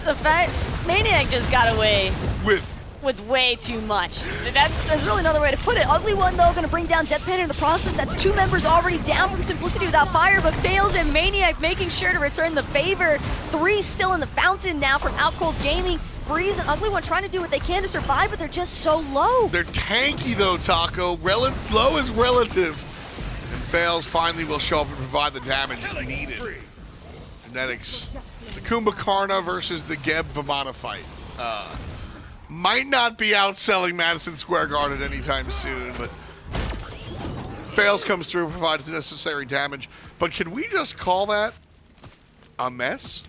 The fact maniaKK just got away With way too much. That's really another way to put it. Ugly One, though, going to bring down DeathPanter in the process. That's 2 members already down from Simplicity without fire, but Faeles and maniaKK making sure to return the favor. 3 still in the fountain now from Outcold Gaming. Breez and Ugly One trying to do what they can to survive, but they're just so low. They're tanky, though, Taco. Low is relative. And Faeles finally will show up and provide the damage needed. Genetics. The Kumbhakarna versus the Geb Vamana fight. Might not be outselling Madison Square Garden anytime soon, but Faeles comes through and provides the necessary damage. But can we just call that a mess?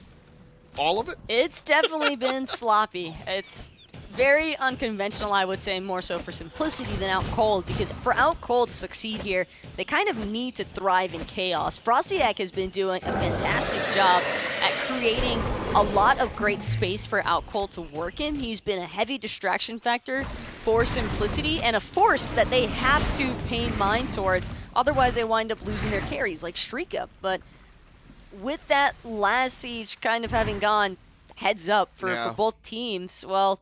All of it? It's definitely been sloppy. It's very unconventional, I would say, more so for Simplicity than Outcold, because for Outcold to succeed here, they kind of need to thrive in chaos. FrostiaK has been doing a fantastic job at creating a lot of great space for Outcold to work in. He's been a heavy distraction factor for Simplicity and a force that they have to pay mind towards, otherwise they wind up losing their carries like StreakUp. But with that last siege kind of having gone heads up for both teams, well,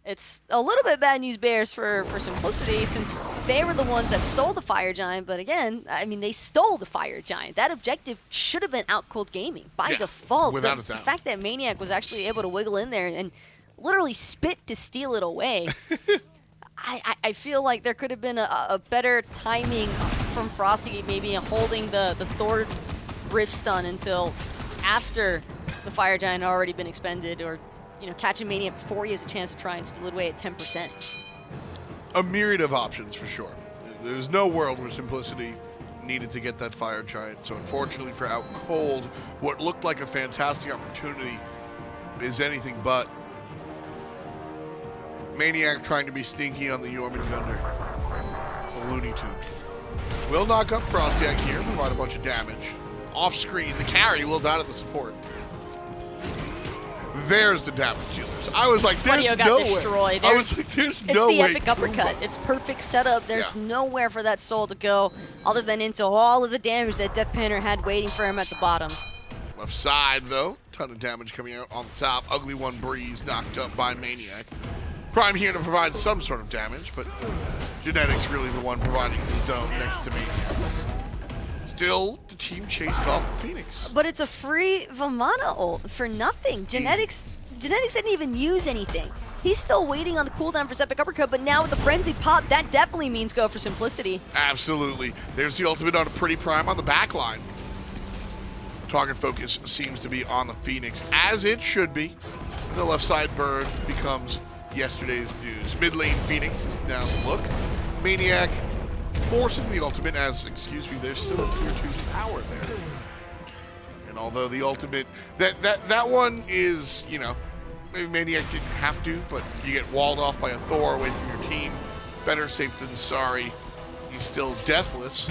it's a little bit bad news bears for Simplicity, since they were the ones that stole the Fire Giant. But again, I mean, they stole the Fire Giant. That objective should have been Outcold Gaming by default. Without a the doubt. fact that maniaKK was actually able to wiggle in there and literally spit to steal it away, I feel like there could have been a better timing from Frosty, maybe holding the Thor Rift stun until after the Fire Giant had already been expended, or catching maniaKK before he has a chance to try and steal it away at 10%. A myriad of options for sure. There's no world where Simplicity needed to get that Fire Giant. So unfortunately for Outcold, what looked like a fantastic opportunity is anything but. maniaKK trying to be sneaky on the Jormungandr. It's a Looney Tune. Will knock up FrostiaK here, provide a bunch of damage. Off screen, the carry will die to the support. There's the damage dealers. I was like, Spudio there's got no destroyed. way. I was like, there's no way. It's the epic uppercut. It's perfect setup. There's nowhere for that soul to go other than into all of the damage that DeathPanter had waiting for him at the bottom. Left side, though. Ton of damage coming out on the top. Ugly One Breez knocked up by maniaKK. Prime here to provide some sort of damage, but Genetics really the one providing the zone next to me. Still, the team chased off the Phoenix. But it's a free Vamana ult for nothing. Genetics didn't even use anything. He's still waiting on the cooldown for Epic Uppercut, but now with the Frenzy pop, that definitely means go for Simplicity. Absolutely. There's the ultimate on a PrettyPriMe on the back line. Target focus seems to be on the Phoenix, as it should be. The left side bird becomes yesterday's news. Mid lane Phoenix is now the look. maniaKK forcing the ultimate as, excuse me, there's still a tier 2 tower there. And although the ultimate, that one is, maybe maniaK didn't have to, but you get walled off by a Thor away from your team. Better safe than sorry. He's still deathless,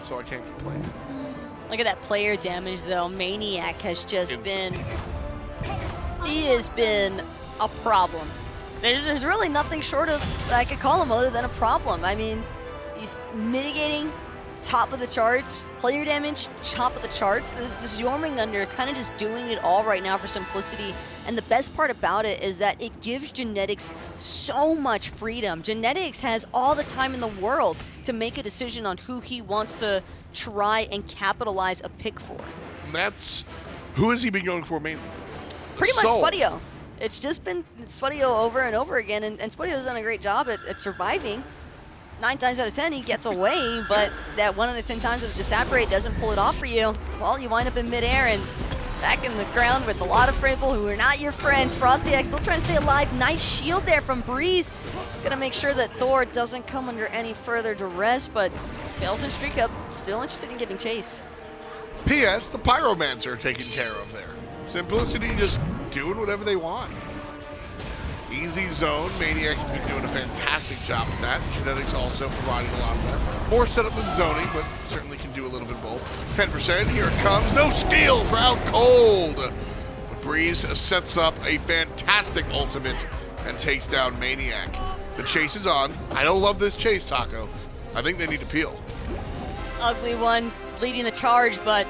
so I can't complain. Look at that player damage, though. maniaK has just Insane. he has been a problem. There's really nothing short of, I could call him other than a problem. I mean, he's mitigating top of the charts, player damage, top of the charts. This Jormungandr kind of just doing it all right now for Simplicity. And the best part about it is that it gives Genetics so much freedom. Genetics has all the time in the world to make a decision on who he wants to try and capitalize a pick for. And that's, who has he been going for mainly? Pretty much Soul. Spudio. It's just been Spudio over and over again, and Spudio's done a great job at surviving. 9 times out of 10 he gets away, but that 1 out of 10 times that the Disapparate doesn't pull it off for you, well, you wind up in midair and back in the ground with a lot of people who are not your friends. FrostiaK still trying to stay alive. Nice shield there from Breez. Gonna make sure that Thor doesn't come under any further duress, but Faeles and StreakUp still interested in giving chase. P.S. The Pyromancer taken care of there. Simplicity just doing whatever they want. Easy zone. maniaK has been doing a fantastic job of that. Genetics also providing a lot of that. More setup than zoning, but certainly can do a little bit of both. 10%, here it comes. No steal for Outcold. Breez sets up a fantastic ultimate and takes down maniaK. The chase is on. I don't love this chase, Taco. I think they need to peel. Ugly one leading the charge, but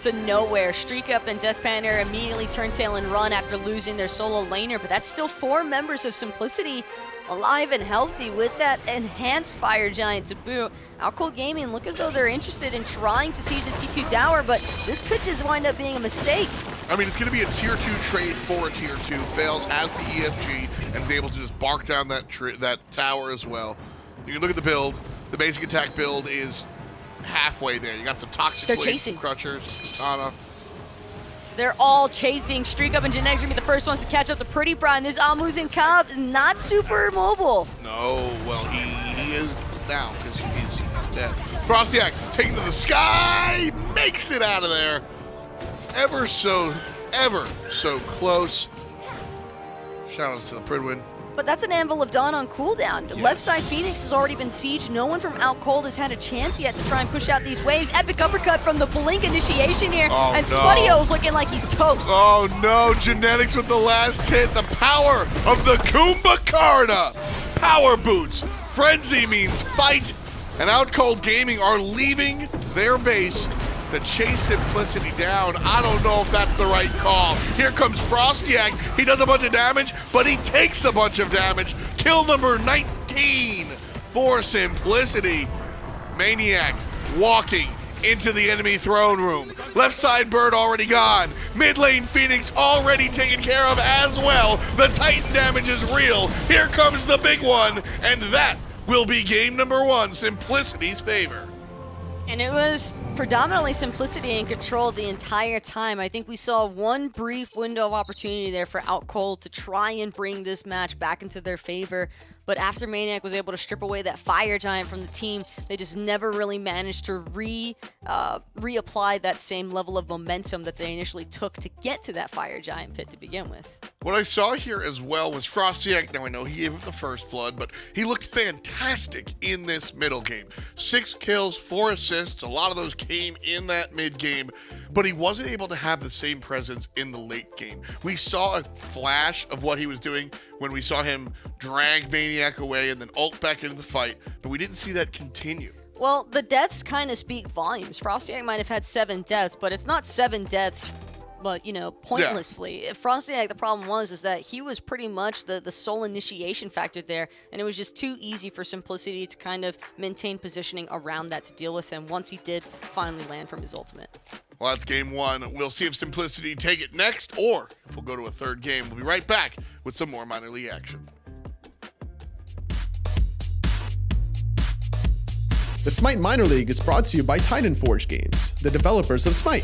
to nowhere. StreakUp and DeathPanter immediately turn tail and run after losing their solo laner, but that's still 4 members of Simplicity alive and healthy with that enhanced Fire Giant to boot. Outcold Gaming look as though they're interested in trying to siege the T2 tower, but this could just wind up being a mistake. I mean, it's going to be a tier 2 trade for a tier 2. Faeles has the EFG and is able to just bark down that tower as well. You can look at the build. The basic attack build is halfway there. You got some toxic chasing Crutchers, Ana. They're all chasing. StreakUp and Genetics gonna be the first ones to catch up to PrettyPriMe. This Muzen Cobb is not super mobile. No, well, he is now because he's dead. FrostiaK taken to the sky, makes it out of there. Ever so close. Shoutouts to the Pridwin. But that's an Anvil of Dawn on cooldown. Yes. Left side Phoenix has already been sieged. No one from Outcold has had a chance yet to try and push out these waves. Epic uppercut from the Blink initiation here. Oh, and no. Spudio's looking like he's toast. Oh no, Genetics with the last hit. The power of the Kumbhakarna. Power boots. Frenzy means fight. And Outcold Gaming are leaving their base to chase Simplicity down. I don't know if that's the right call. Here comes FrostiaK. He does a bunch of damage, but he takes a bunch of damage. Kill number 19 for Simplicity. maniaK walking into the enemy throne room. Left side Bird already gone. Mid lane Phoenix already taken care of as well. The Titan damage is real. Here comes the big one, and that will be game number 1, Simplicity's favor. And it was predominantly Simplicity in control the entire time. I think we saw one brief window of opportunity there for Outcold to try and bring this match back into their favor. But after maniaK was able to strip away that Fire Giant from the team, they just never really managed to reapply that same level of momentum that they initially took to get to that Fire Giant pit to begin with. What I saw here as well was FrostiaK. Now I know he gave him the first blood, but he looked fantastic in this middle game. 6 kills, 4 assists. A lot of those came in that mid game, but he wasn't able to have the same presence in the late game. We saw a flash of what he was doing when we saw him drag maniaK away and then ult back into the fight, but we didn't see that continue. Well, the deaths kind of speak volumes. FrostiaK might have had 7 deaths, but it's not 7 deaths, but, you know, pointlessly. Yeah. FrostiaK, the problem is that he was pretty much the sole initiation factor there, and it was just too easy for Simplicity to kind of maintain positioning around that to deal with him once he did finally land from his ultimate. Well, that's game 1. We'll see if Simplicity take it next, or if we'll go to a third game. We'll be right back with some more minor league action. The SMITE Minor League is brought to you by Titan Forge Games, the developers of SMITE.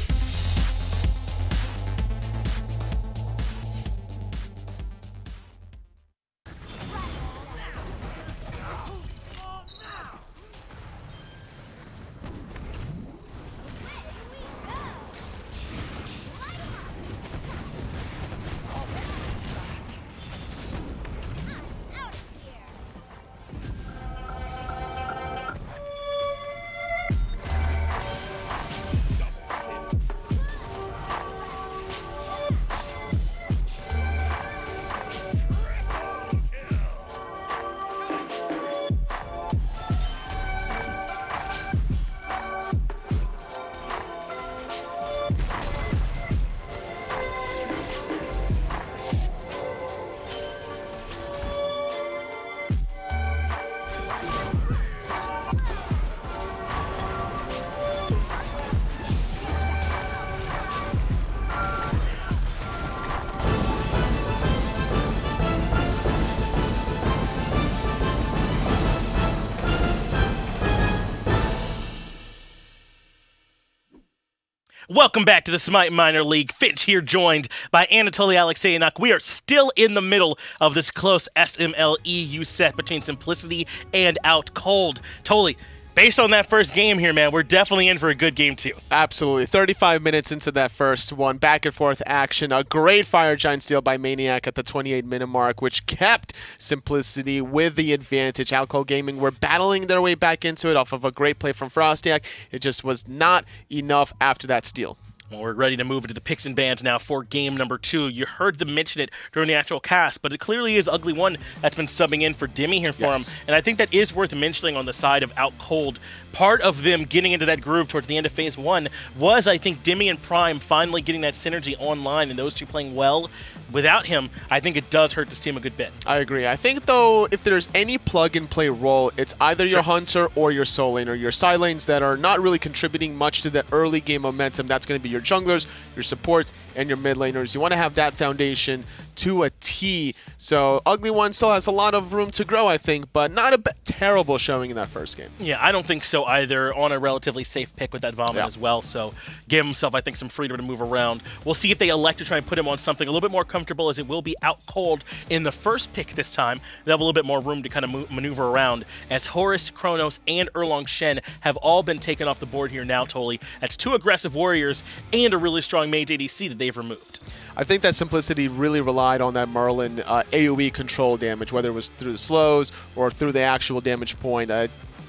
Welcome back to the SMITE Minor League. Finch here, joined by Anatoly Alexeyenuk. We are still in the middle of this close SML-EU set between Simplicity and Outcold. Toly, based on that first game here, man, we're definitely in for a good game, too. Absolutely. 35 minutes into that first one. Back and forth action. A great Fire Giant steal by maniaKK at the 28-minute mark, which kept Simplicity with the advantage. Outcold Gaming were battling their way back into it off of a great play from FrostiaK. It just was not enough after that steal. Well, we're ready to move into the picks and bans now for game number 2. You heard them mention it during the actual cast, but it clearly is Ugly One that's been subbing in for Demi here for him. And I think that is worth mentioning on the side of Outcold. Part of them getting into that groove towards the end of Phase 1 was, I think, Demi and Prime finally getting that synergy online and those two playing well. Without him, I think it does hurt this team a good bit. I agree. I think, though, if there's any plug-and-play role, it's either your Hunter or your Soul Lane, or your side lanes that are not really contributing much to the early game momentum. That's going to be your junglers, your supports, and your mid laners. You want to have that foundation to a T. So Ugly One still has a lot of room to grow, I think, but not a terrible showing in that first game. Yeah, I don't think so either. On a relatively safe pick with that Vamana as well, so give himself, I think, some freedom to move around. We'll see if they elect to try and put him on something a little bit more comfortable, as it will be Outcold in the first pick this time. They'll have a little bit more room to kind of maneuver around, as Horus, Kronos, and Erlong Shen have all been taken off the board here now, Toly. That's 2 aggressive warriors and a really strong mage ADC that they've removed. I think that Simplicity really relied on that Merlin AoE control damage, whether it was through the slows or through the actual damage point.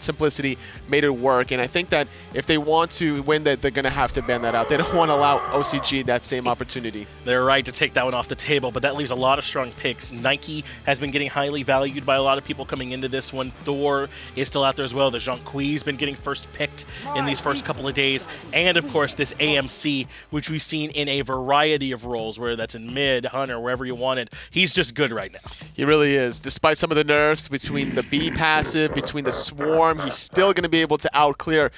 Simplicity made it work, and I think that if they want to win that, they're going to have to ban that out. They don't want to allow OCG that same opportunity. They're right to take that one off the table, but that leaves a lot of strong picks. Nike has been getting highly valued by a lot of people coming into this one. Thor is still out there as well. The Zhongkui's been getting first picked in these first couple of days, and of course this AMC, which we've seen in a variety of roles, whether that's in mid, Hunter, wherever you want it. He's just good right now. He really is. Despite some of the nerfs between the B passive, between the Swarm, he's still going to be able to outclear,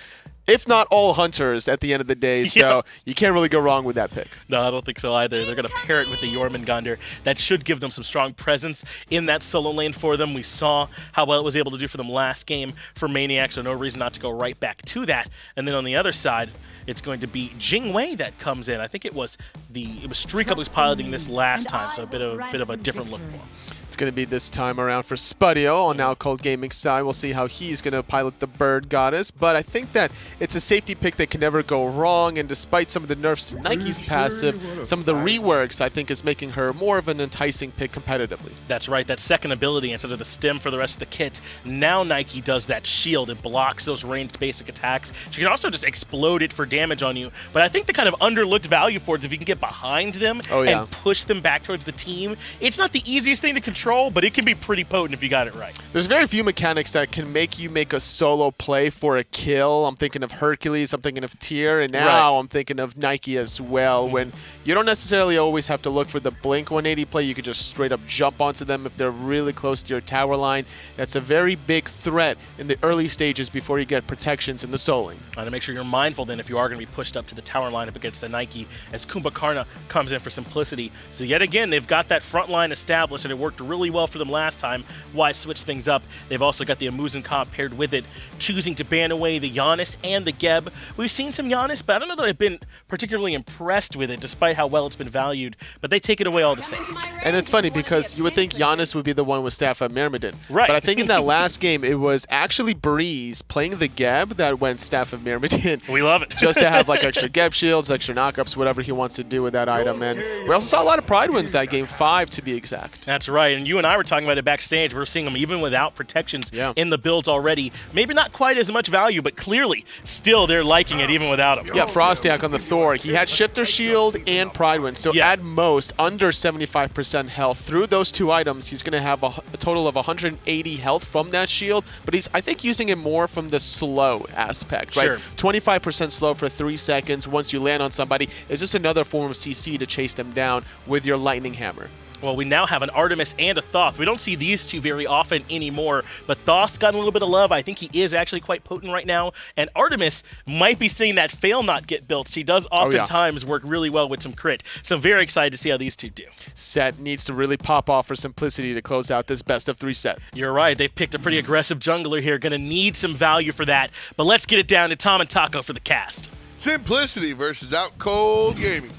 if not all Hunters at the end of the day, so you can't really go wrong with that pick. No, I don't think so either. They're going to pair it with the Jormungandr. That should give them some strong presence in that solo lane for them. We saw how well it was able to do for them last game for maniaKK, so no reason not to go right back to that. And then on the other side, it's going to be Jing that comes in. I think it was StreakUp who was piloting this last time, so a bit of a different look for him. It's going to be this time around for Spudio on Outcold Gaming side. We'll see how he's going to pilot the Bird Goddess, but I think that it's a safety pick that can never go wrong, and despite some of the nerfs to Nike's passive, some of the reworks, I think, is making her more of an enticing pick competitively. That's right, that second ability instead of the stem for the rest of the kit, now Nike does that shield. It blocks those ranged basic attacks. She can also just explode it for damage on you, but I think the kind of underlooked value for it is if you can get behind them and push them back towards the team. It's not the easiest thing to control, but it can be pretty potent if you got it right. There's very few mechanics that can make you make a solo play for a kill. I'm thinking of Hercules, I'm thinking of Tyr, and now I'm thinking of Nike as well. When you don't necessarily always have to look for the blink 180 play, you could just straight up jump onto them if they're really close to your tower line. That's a very big threat in the early stages before you get protections in the soloing. To make sure you're mindful then if you are going to be pushed up to the tower line up against the Nike, as Kumbhakarna comes in for Simplicity. So yet again, they've got that front line established, and it worked really well for them last time. Why switch things up? They've also got the Muzen comp paired with it, choosing to ban away the Giannis and the Geb. We've seen some Giannis, but I don't know that I've been particularly impressed with it, despite how well it's been valued, but they take it away all the same. And it's funny because you would think Giannis would be the one with Staff of Myrmidon. Right. But I think in that last game, it was actually Breez playing the Geb that went Staff of Myrmidon. We love it. Just to have like extra Geb shields, extra knockups, whatever he wants to do with that item. And we also saw a lot of Pride wins that game, 5 to be exact. That's right, and you and I were talking about it backstage. We're seeing them even without protections in the builds already. Maybe not quite as much value, but clearly still they're liking it even without them. Yeah, FrostiaK on the Thor. He had Shifter Shield and Pride Wind, so at most under 75% health. Through those 2 items, he's going to have a total of 180 health from that shield, but he's, I think, using it more from the slow aspect, right? 25% slow for 3 seconds once you land on somebody. It's just another form of CC to chase them down with your Lightning Hammer. Well, we now have an Artemis and a Thoth. We don't see these two very often anymore, but Thoth's gotten a little bit of love. I think he is actually quite potent right now, and Artemis might be seeing that fail not get built. She does oftentimes work really well with some crit, so I'm very excited to see how these two do. Set needs to really pop off for Simplicity to close out this best of 3 set. You're right. They've picked a pretty aggressive jungler here. Going to need some value for that, but let's get it down to Tom and Taco for the cast. Simplicity versus Outcold Gaming.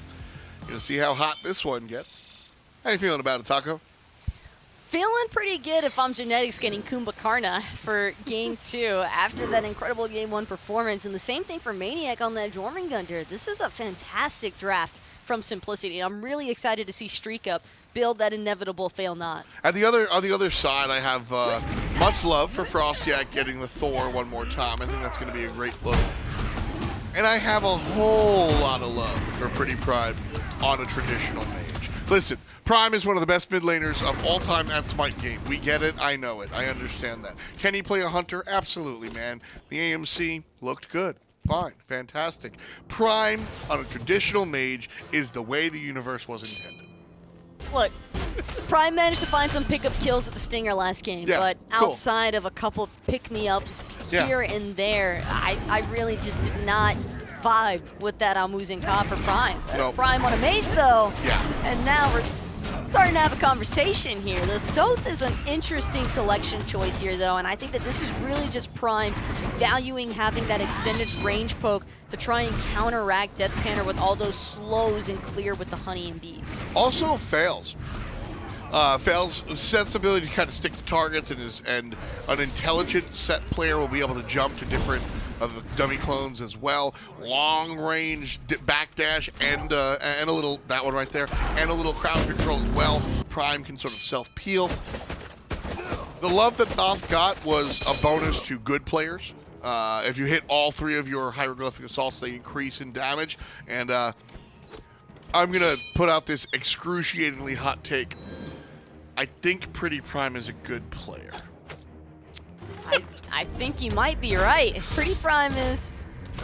You'll see how hot this one gets. How you feeling about it, Taco? Feeling pretty good if I'm Genetics getting Kumbhakarna for Game 2 after that incredible Game 1 performance. And the same thing for maniaKK on that Jormungandr. This is a fantastic draft from Simplicity. I'm really excited to see StreakUp build that inevitable fail not. On the other side, I have much love for FrostiaK getting the Thor one more time. I think that's going to be a great look. And I have a whole lot of love for PrettyPriMe on a traditional mage. Listen, Prime is one of the best mid laners of all time at SMITE game. We get it. I know it. I understand that. Can he play a hunter? Absolutely, man. The AMC looked good. Fine. Fantastic. Prime on a traditional mage is the way the universe was intended. Look, Prime managed to find some pickup kills with the Stinger last game, Yeah, but cool. outside of a couple pick-me-ups Yeah. here and there, I really just did not vibe with that Muzen for Prime. Nope. Prime on a mage, though. Yeah. And now we're starting to have a conversation here. The Thoth is an interesting selection choice here, though, and I think that this is really just Prime valuing having that extended range poke to try and counteract DeathPanter with all those slows and clear with the honey and bees. Also, Faeles. Faeles' Seth's ability to kind of stick to targets and an intelligent Set player will be able to jump to different of the dummy clones as well. Long range backdash and a little, that one right there, and a little crowd control as well. Prime can sort of self-peel. The love that Thoth got was a bonus to good players. If you hit all 3 of your hieroglyphic assaults, they increase in damage. And I'm going to put out this excruciatingly hot take. I think PrettyPriMe is a good player. I think you might be right. PrettyPriMe is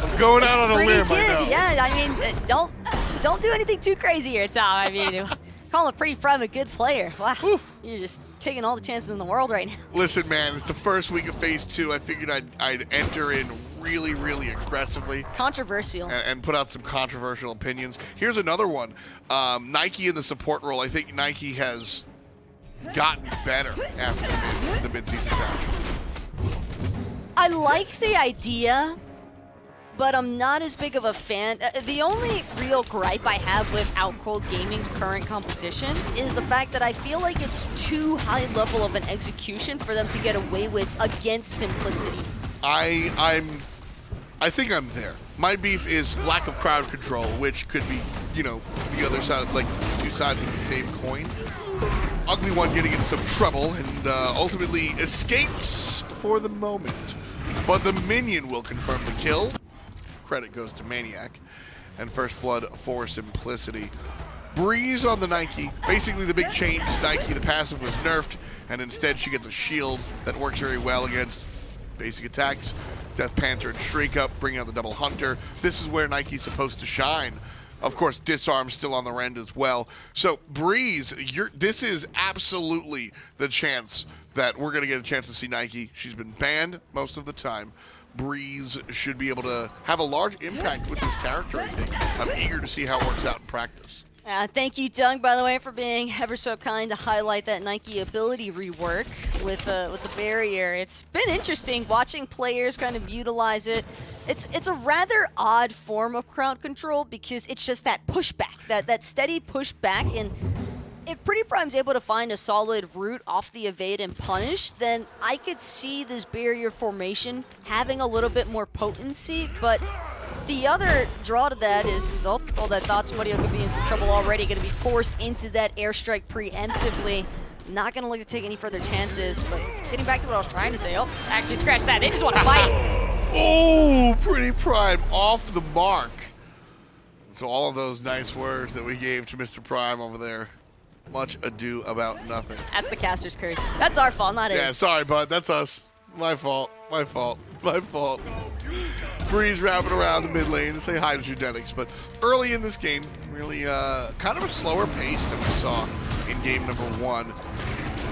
I'm going out on a pretty limb, good. I know. Yeah, I mean, don't do anything too crazy here, Tom. I mean, calling PrettyPriMe a good player. Wow, you're just taking all the chances in the world right now. Listen, man, it's the first week of Phase 2. I figured I'd enter in really, really aggressively. Controversial. And put out some controversial opinions. Here's another one. Nike in the support role. I think Nike has gotten better after the mid-season patch. I like the idea, but I'm not as big of a fan. The only real gripe I have with Outcold Gaming's current composition is the fact that I feel like it's too high level of an execution for them to get away with against Simplicity. I think I'm there. My beef is lack of crowd control, which could be, the other side, like 2 sides of the same coin. Ugly One getting into some trouble and ultimately escapes for the moment. But the minion will confirm the kill. Credit goes to maniaKK. And first blood for Simplicity. Breez on the Nike. Basically the big change, Nike, the passive was nerfed, and instead she gets a shield that works very well against basic attacks. DeathPanter and StreakUp bringing out the double hunter. This is where Nike's supposed to shine. Of course, Disarm still on the rend as well. So, Breez, this is absolutely the chance that we're going to get a chance to see Nike. She's been banned most of the time. Breez should be able to have a large impact with this character, I think. I'm eager to see how it works out in practice. Thank you, Doug, by the way, for being ever so kind to highlight that Nike ability rework with the barrier. It's been interesting watching players kind of utilize it. It's a rather odd form of crowd control because it's just that pushback, that steady pushback. And if PrettyPrime's able to find a solid route off the evade and punish, then I could see this barrier formation having a little bit more potency, but the other draw to that is, that thought Spudio could be in some trouble already, going to be forced into that airstrike preemptively. Not going to look to take any further chances, but getting back to what I was trying to say, actually scratch that, they just want to fight. Oh, PrettyPriMe off the mark. So all of those nice words that we gave to Mr. Prime over there, much ado about nothing. That's the caster's curse. That's our fault, not his. Yeah, sorry, bud. That's us. My fault. My fault. My fault. Breez wrapping around the mid lane to say hi to Genetics, but early in this game, really kind of a slower pace than we saw in game number 1.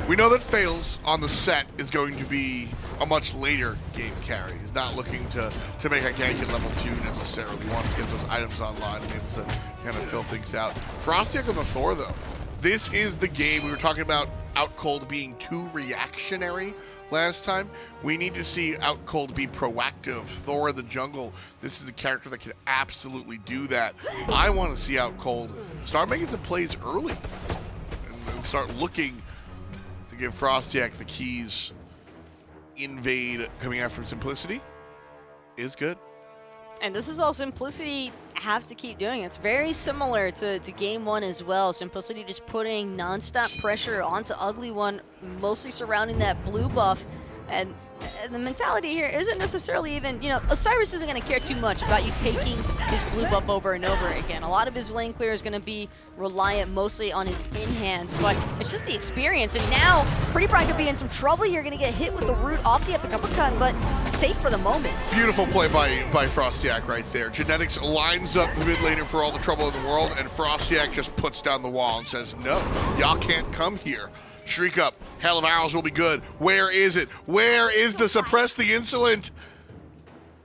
We know that Faeles on the set is going to be a much later game carry. He's not looking to make a gank at level 2 necessarily. He wants to get those items online and be able to kind of fill things out. FrostiaK on the Thor, though. This is the game we were talking about Outcold being too reactionary last time. We need to see Outcold be proactive. Thor in the jungle, this is a character that can absolutely do that. I want to see Outcold start making some plays early and start looking to give FrostiaK the keys. Invade coming out from Simplicity is good. And this is all Simplicity have to keep doing. It's very similar to game one as well. Simplicity just putting nonstop pressure onto Ugly One, mostly surrounding that blue buff. And the mentality here isn't necessarily even, Osiris isn't going to care too much about you taking his blue buff over and over again. A lot of his lane clear is going to be reliant mostly on his in-hands, but it's just the experience. And now, PrettyPriMe could be in some trouble. You're going to get hit with the root off the epic uppercut, but safe for the moment. Beautiful play by FrostiaK right there. Genetics lines up the mid laner for all the trouble in the world, and FrostiaK just puts down the wall and says, no, y'all can't come here. StreakUp, Hail of Arrows will be good. Where is it? Where is the suppress the insolent?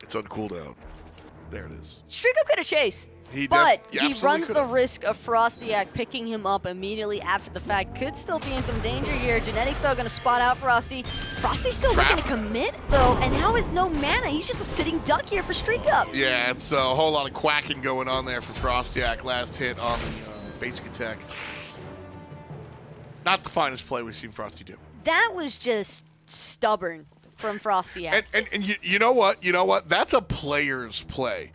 It's on cooldown. There it is. StreakUp could have chased, but he runs the risk of FrostiaK picking him up immediately after the fact. Could still be in some danger here. Genetics, though, going to spot out Frosty. Frosty's still looking to commit, though, and now has no mana. He's just a sitting duck here for StreakUp. Yeah, it's a whole lot of quacking going on there for FrostiaK. Last hit on the basic attack. Not the finest play we've seen Frosty do. That was just stubborn from FrostiaK. And you know what? You know what? That's a player's play.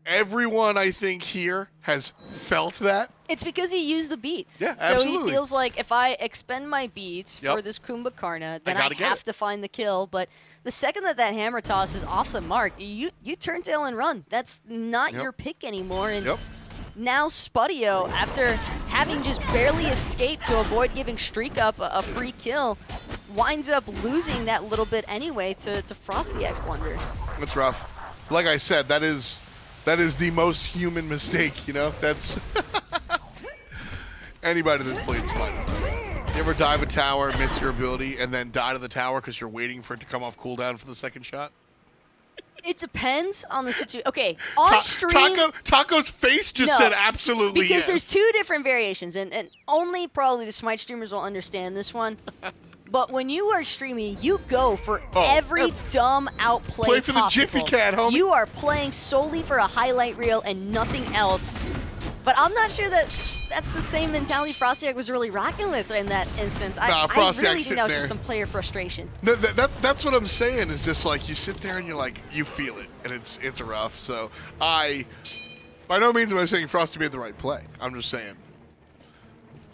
Everyone, I think, here has felt that. It's because he used the beats. Yeah, absolutely. So he feels like if I expend my beats for this Kumbhakarna, then I have to find the kill. But the second that hammer toss is off the mark, you turn tail and run. That's not your pick anymore. And now Spudio, after having just barely escaped to avoid giving StreakUp a free kill, winds up losing that little bit anyway to FrostiaK's blunder. That's rough. Like I said, that is the most human mistake, That's anybody that's played SMITE. You ever dive a tower, miss your ability, and then die to the tower because you're waiting for it to come off cooldown for the second shot? It depends on the situation. Okay, on stream... Taco's face just said absolutely because there's two different variations, and only probably the SMITE streamers will understand this one. But when you are streaming, you go for every dumb outplay Play for possible. the Jiffy Cat, homie. You are playing solely for a highlight reel and nothing else. But I'm not sure that that's the same mentality FrostiaK was really rocking with in that instance. I really think that was just some player frustration. No, that's what I'm saying. Is just like you sit there and you feel it, and it's rough. So by no means am I saying Frosty made the right play. I'm just saying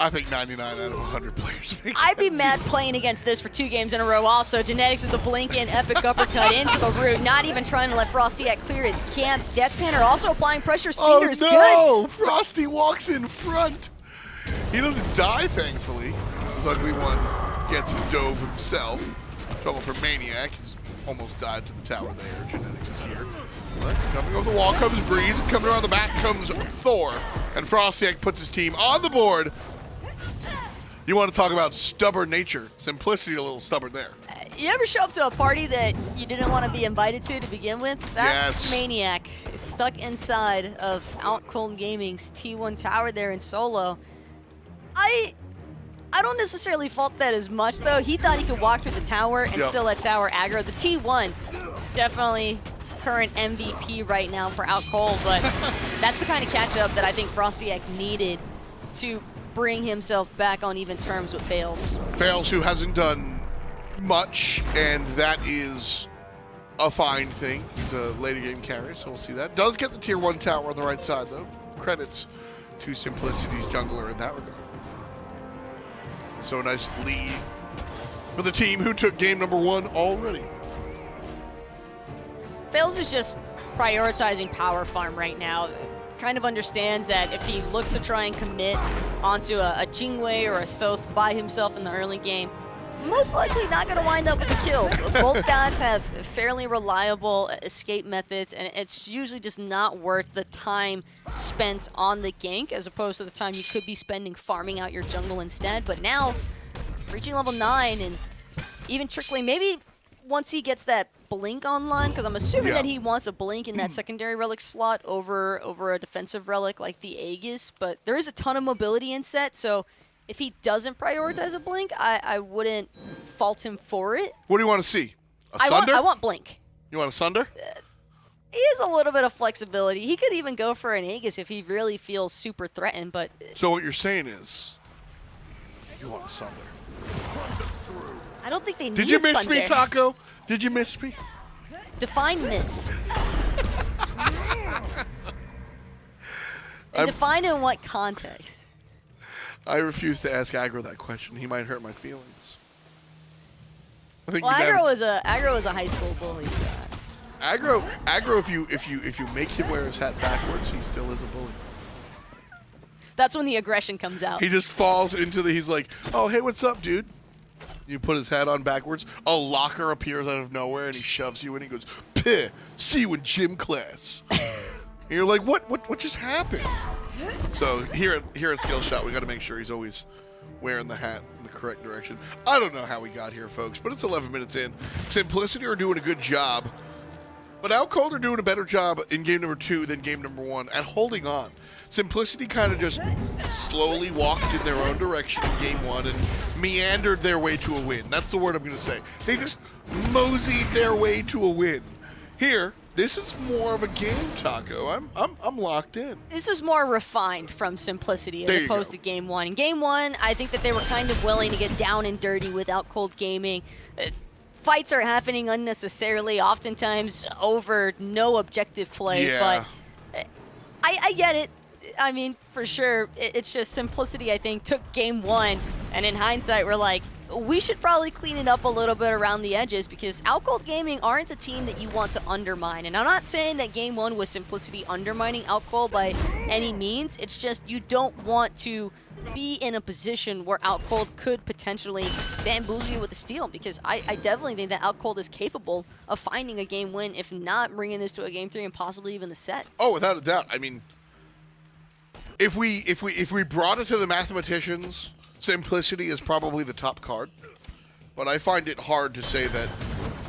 I think 99 out of 100 players make I'd be mad playing against this for 2 games in a row also. Genetics with the blink in, epic uppercut into the root, not even trying to let FrostiaK clear his camps. DeathPanter also applying pressure. Stinger is good. Frosty walks in front. He doesn't die, thankfully. This Ugly One gets dove himself. Trouble for maniaKK. He's almost died to the tower there. Genetics is here. But coming over the wall comes Breez, and coming around the back comes Thor. And FrostiaK puts his team on the board. You want to talk about stubborn nature. Simplicity a little stubborn there. You ever show up to a party that you didn't want to be invited to begin with? That's maniaKK. It's stuck inside of Outcold Gaming's T1 tower there in solo. I don't necessarily fault that as much, though. He thought he could walk through the tower and still let tower aggro. The T1, definitely current MVP right now for Outcold, but that's the kind of catch-up that I think FrostiaK needed to bring himself back on even terms with Faeles. Faeles, who hasn't done much, and that is a fine thing. He's a late game carry, so we'll see that. Does get the tier 1 tower on the right side, though. Credits to Simplicity's jungler in that regard. So a nice lead for the team who took game number 1 already. Faeles is just prioritizing power farm right now. Kind of understands that if he looks to try and commit onto a Jing or a Thoth by himself in the early game, most likely not going to wind up with a kill. Both guys have fairly reliable escape methods, and it's usually just not worth the time spent on the gank as opposed to the time you could be spending farming out your jungle instead. But now, reaching level 9 and even trickling, maybe once he gets that blink online, because I'm assuming that he wants a blink in that secondary relic slot over a defensive relic like the Aegis, but there is a ton of mobility in set, so if he doesn't prioritize a blink, I wouldn't fault him for it. What do you want to see? A I Sunder? want blink. You want a Sunder? He has a little bit of flexibility. He could even go for an Aegis if he really feels super threatened, but... So what you're saying is, you want a Sunder. I don't think they need Did you a miss Sunder. me, Taco? Did you miss me? Define miss. And define in what context? I refuse to ask Aggro that question. He might hurt my feelings. I think Well, you Aggro was a high school bully, so... Aggro, if you make him wear his hat backwards, he still is a bully. That's when the aggression comes out. He just falls into the. He's like, "Oh, hey, what's up, dude?" You put his hat on backwards. A locker appears out of nowhere, and he shoves you in. He goes, "Peh, see you in gym class." And you're like, "What just happened?" So here at Skillshot, we got to make sure he's always wearing the hat in the correct direction. I don't know how we got here, folks, but it's 11 minutes in. Simplicity are doing a good job. But Outcold are doing a better job in game number 2 than game number 1 at holding on. Simplicity kind of just slowly walked in their own direction in game 1 and meandered their way to a win. That's the word I'm going to say. They just moseyed their way to a win. Here, this is more of a game, Taco. I'm locked in. This is more refined from Simplicity There as you opposed go. to game 1. In game 1, I think that they were kind of willing to get down and dirty with Outcold Gaming. Fights are happening unnecessarily, oftentimes over no objective play, Yeah. but I get it. I mean, for sure, it's just Simplicity, I think, took game 1, and in hindsight, we're like, we should probably clean it up a little bit around the edges because Outcold Gaming aren't a team that you want to undermine. And I'm not saying that game 1 was Simplicity undermining Outcold by any means. It's just you don't want to be in a position where Outcold could potentially bamboozle you with a steal because I definitely think that Outcold is capable of finding a game win, if not bringing this to a game 3 and possibly even the set. Oh, without a doubt. I mean, if we brought it to the mathematicians, Simplicity is probably the top card. But I find it hard to say that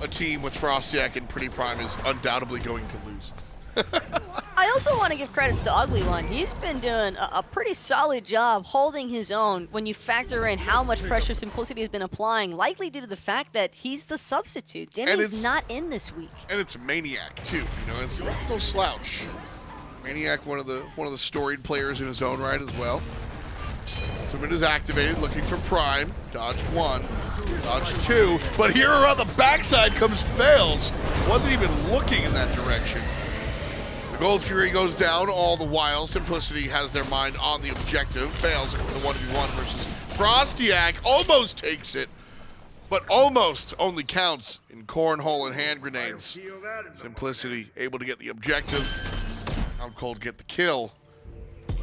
a team with FrostiaK and PrettyPriMe is undoubtedly going to lose. I also want to give credits to Ugly One. He's been doing a pretty solid job holding his own when you factor in how much pressure Simplicity has been applying, likely due to the fact that he's the substitute. Demi's not in this week. And it's maniaKK too. You know, it's no slouch. maniaKK, one of the storied players in his own right as well. Ultimate is activated, looking for Prime. Dodge 1, dodge 2, but here around the backside comes Faeles. Wasn't even looking in that direction. The Gold Fury goes down all the while. Simplicity has their mind on the objective. Faeles with the 1v1 versus FrostiaK. Almost takes it, but almost only counts in cornhole and hand grenades. Simplicity able to get the objective. Outcold get the kill.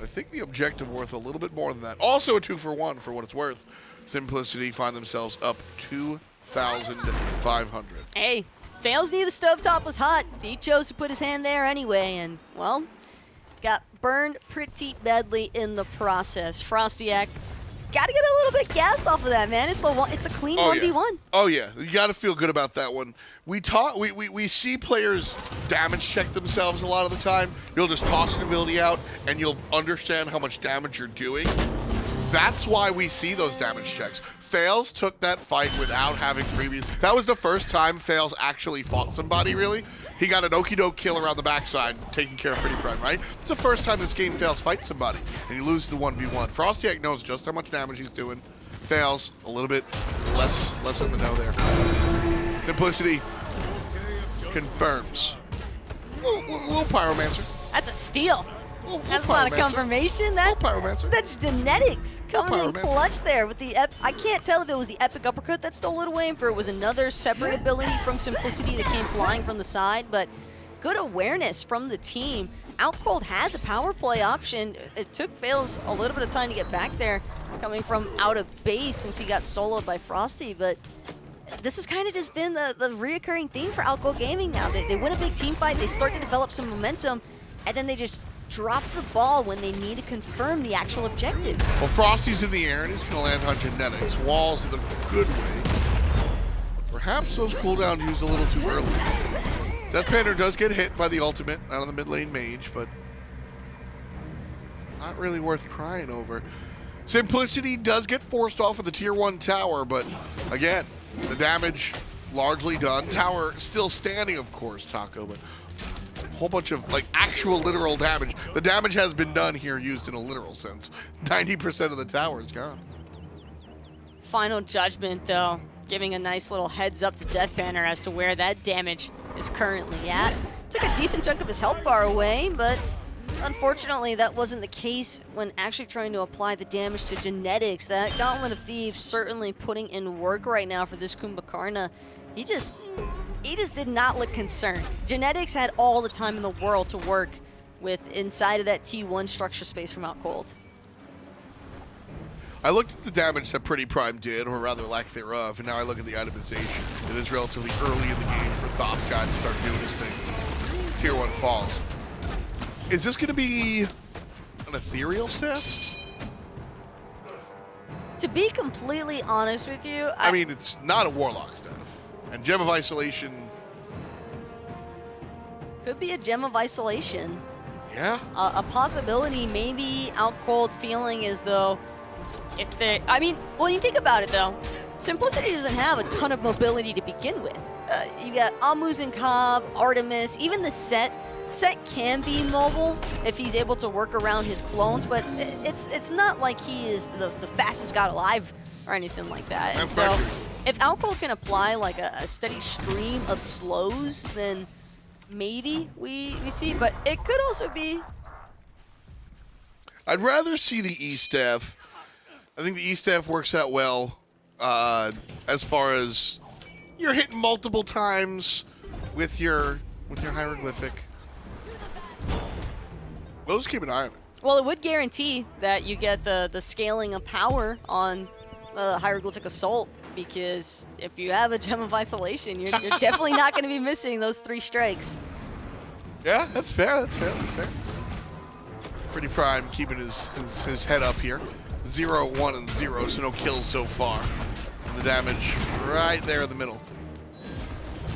I think the objective worth a little bit more than that. Also a 2-for-1 for what it's worth. Simplicity find themselves up 2,500. Hey, Faeles knew the stovetop was hot. He chose to put his hand there anyway, and, well, got burned pretty badly in the process. FrostiaK got to get a little bit gassed off of that, man. It's a clean 1v1. Yeah. Oh yeah, you got to feel good about that one. We see players damage check themselves a lot of the time. You'll just toss an ability out and you'll understand how much damage you're doing. That's why we see those damage checks. Faeles took that fight without having previous. That was the first time Faeles actually fought somebody, really. He got an okie-doke kill around the backside, taking care of PrettyPriMe, right? It's the first time this game Faeles fights somebody, and he loses the 1v1. FrostiaK knows just how much damage he's doing. Faeles, a little bit less in the know there. Simplicity confirms. Little Pyromancer. That's a steal. Little That's not a Pyromancer. confirmation. Little Pyromancer. That's genetics coming in Pyromancer. clutch there with the. I can't tell if it was the epic uppercut that stole it away, or if it was another separate ability from Simplicity that came flying from the side. But good awareness from the team. Outcold had the power play option. It took Faeles a little bit of time to get back there, coming from out of base since he got soloed by Frosty. But this has kind of just been the reoccurring theme for Outcold Gaming now. They win a big team fight, they start to develop some momentum, and then they just drop the ball when they need to confirm the actual objective. Well, Frosty's in the air, and he's going to land on genetics. Walls in the good way. Perhaps those cooldowns used a little too early. DeathPanter does get hit by the ultimate out of the mid lane mage, but not really worth crying over. Simplicity does get forced off of the tier 1 tower, but again, the damage largely done. Tower still standing, of course, Taco, but a whole bunch of like actual literal damage. The damage has been done here, used in a literal sense. 90% of the tower is gone. Final Judgment, though, giving a nice little heads up to DeathPanter as to where that damage is currently at. Took a decent chunk of his health bar away, but unfortunately that wasn't the case when actually trying to apply the damage to Genetics. That Gauntlet of Thieves certainly putting in work right now for this Kumbhakarna. He just did not look concerned. Genetics had all the time in the world to work with inside of that T1 structure space from Outcold. I looked at the damage that PrettyPriMe did, or rather lack thereof, and now I look at the itemization. It is relatively early in the game for Thoth God to start doing his thing. Tier 1 falls. Is this going to be an ethereal staff? To be completely honest with you, I mean, it's not a warlock staff. And Gem of Isolation... could be a Gem of Isolation. Yeah? A possibility, maybe Outcold feeling as though if they... I mean, when you think about it, though, Simplicity doesn't have a ton of mobility to begin with. You got Muzen, Artemis, even the Set. Set can be mobile if he's able to work around his clones, but it's not like he is the fastest god alive or anything like that. And so if Outcold can apply like a steady stream of slows, then maybe we see, but it could also be... I'd rather see the E-Staff. I think the E-Staff works out well as far as you're hitting multiple times with your hieroglyphic. We'll just keep an eye on it. Well, it would guarantee that you get the scaling of power on the hieroglyphic assault, because if you have a Gem of Isolation, you're definitely not going to be missing those 3 strikes. Yeah, that's fair. That's fair. That's fair. PrettyPriMe keeping his head up here. 0, 1, and 0, so no kills so far. And the damage right there in the middle.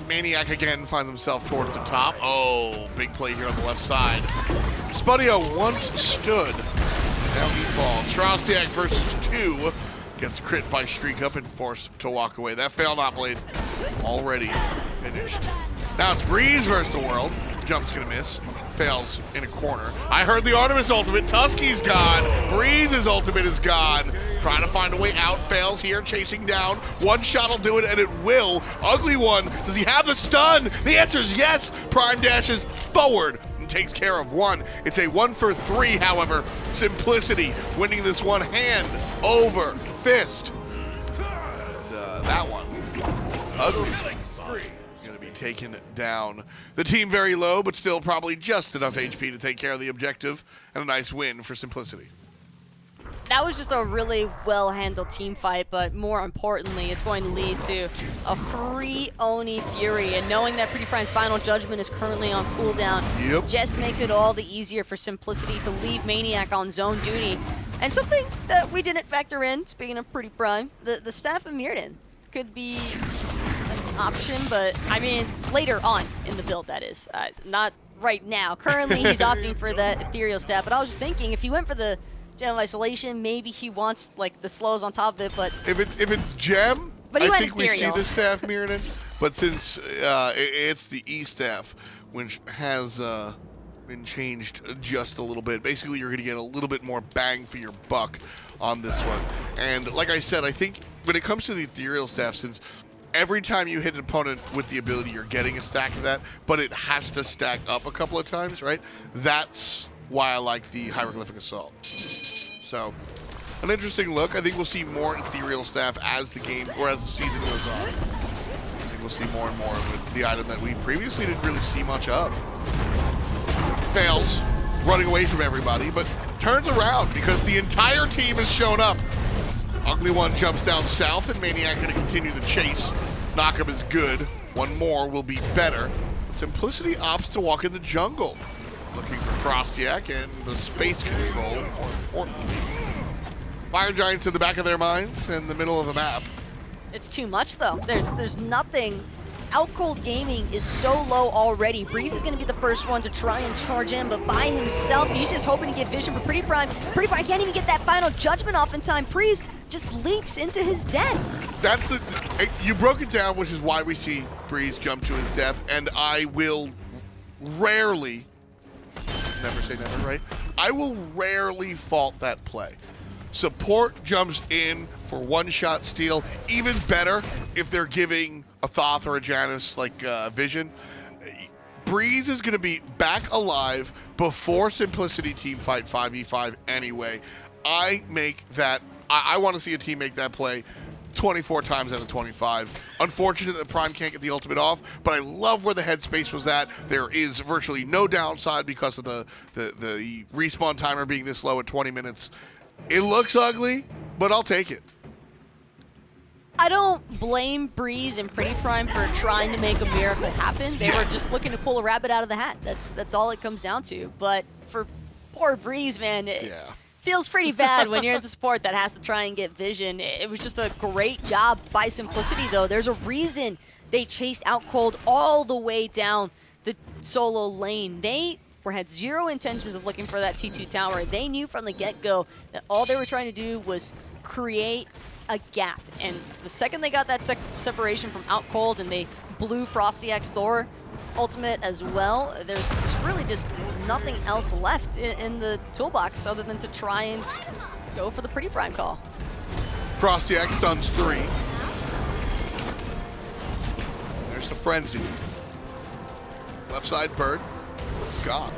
maniaKK again finds himself towards the top. Oh, big play here on the left side. Spudio once stood. Now he falls. FrostiaK versus 2 gets crit by StreakUp and forced to walk away. That failed not blade already finished. Now it's Breez versus the world. Jump's gonna miss. Fails in a corner. I heard the Artemis ultimate. Tusky's gone. Breez's ultimate is gone. Trying to find a way out. Fails here, chasing down. One shot will do it, and it will. Ugly One. Does he have the stun? The answer is yes. Prime dashes forward and takes care of 1. It's a 1 for 3, however. Simplicity winning this one hand over fist. And that one. Ugly. Going to be taken down. The team very low, but still probably just enough HP to take care of the objective, and a nice win for Simplicity. That was just a really well-handled team fight, but more importantly, it's going to lead to a free Oni Fury, and knowing that PrettyPrime's Final Judgment is currently on cooldown just makes it all the easier for Simplicity to leave maniaKK on zone duty. And something that we didn't factor in, speaking of PrettyPriMe, the Staff of Mirrodin could be an option, but I mean, later on in the build, that is. Not right now. Currently, he's opting for that Ethereal Staff, but I was just thinking, if he went for the Gem of Isolation, maybe he wants like the slows on top of it, but if it's Gem, but I think we see the staff Mirrodin. But since it's the E staff, which has been changed just a little bit, basically you're going to get a little bit more bang for your buck on this one. And like I said, I think when it comes to the Ethereal staff, since every time you hit an opponent with the ability, you're getting a stack of that, but it has to stack up a couple of times, right? That's why I like the Hieroglyphic Assault. So, an interesting look. I think we'll see more Ethereal Staff as the game, or as the season goes on. I think we'll see more and more with the item that we previously didn't really see much of. Fails, running away from everybody, but turns around because the entire team has shown up. Ugly One jumps down south, and maniaKK going to continue the chase. Knockup is good. One more will be better. Simplicity opts to walk in the jungle, looking for FrostiaK and the space control, more importantly. Fire Giants in the back of their minds in the middle of the map. it's too much though. There's nothing Outcold Gaming is so low already. Breez is going to be the first one to try and charge in, but by himself, he's just hoping to get vision for PrettyPriMe. PrettyPriMe can't even get that final judgment off in time. Breez just leaps into his death. That's you broke it down, which is why we see Breez jump to his death, and I will rarely, never say never, right? I will rarely fault that play. Support jumps in for one-shot steal. Even better if they're giving a Thoth or a Janus like vision. Breez is going to be back alive before Simplicity team fight 5v5 anyway. I want to see a team make that play 24 times out of 25. Unfortunate that Prime can't get the ultimate off, but I love where the headspace was at. There is virtually no downside because of the respawn timer being this low at 20 minutes. It looks ugly, but I'll take it. I don't blame Breez and PrettyPriMe for trying to make a miracle happen. They were just looking to pull a rabbit out of the hat. That's all it comes down to. But for poor Breez, man, it feels pretty bad when you're the support that has to try and get vision. It was just a great job by Simplicity, though. There's a reason they chased Outcold all the way down the solo lane. They had zero intentions of looking for that T2 tower. They knew from the get-go that all they were trying to do was create a gap. And the second they got that separation from Outcold and they blew FrostiaK's Thor ultimate as well, there's really just nothing else left in the toolbox other than to try and go for the PrettyPriMe call. FrostiaK stuns 3. There's the frenzy. Left side bird. Gone.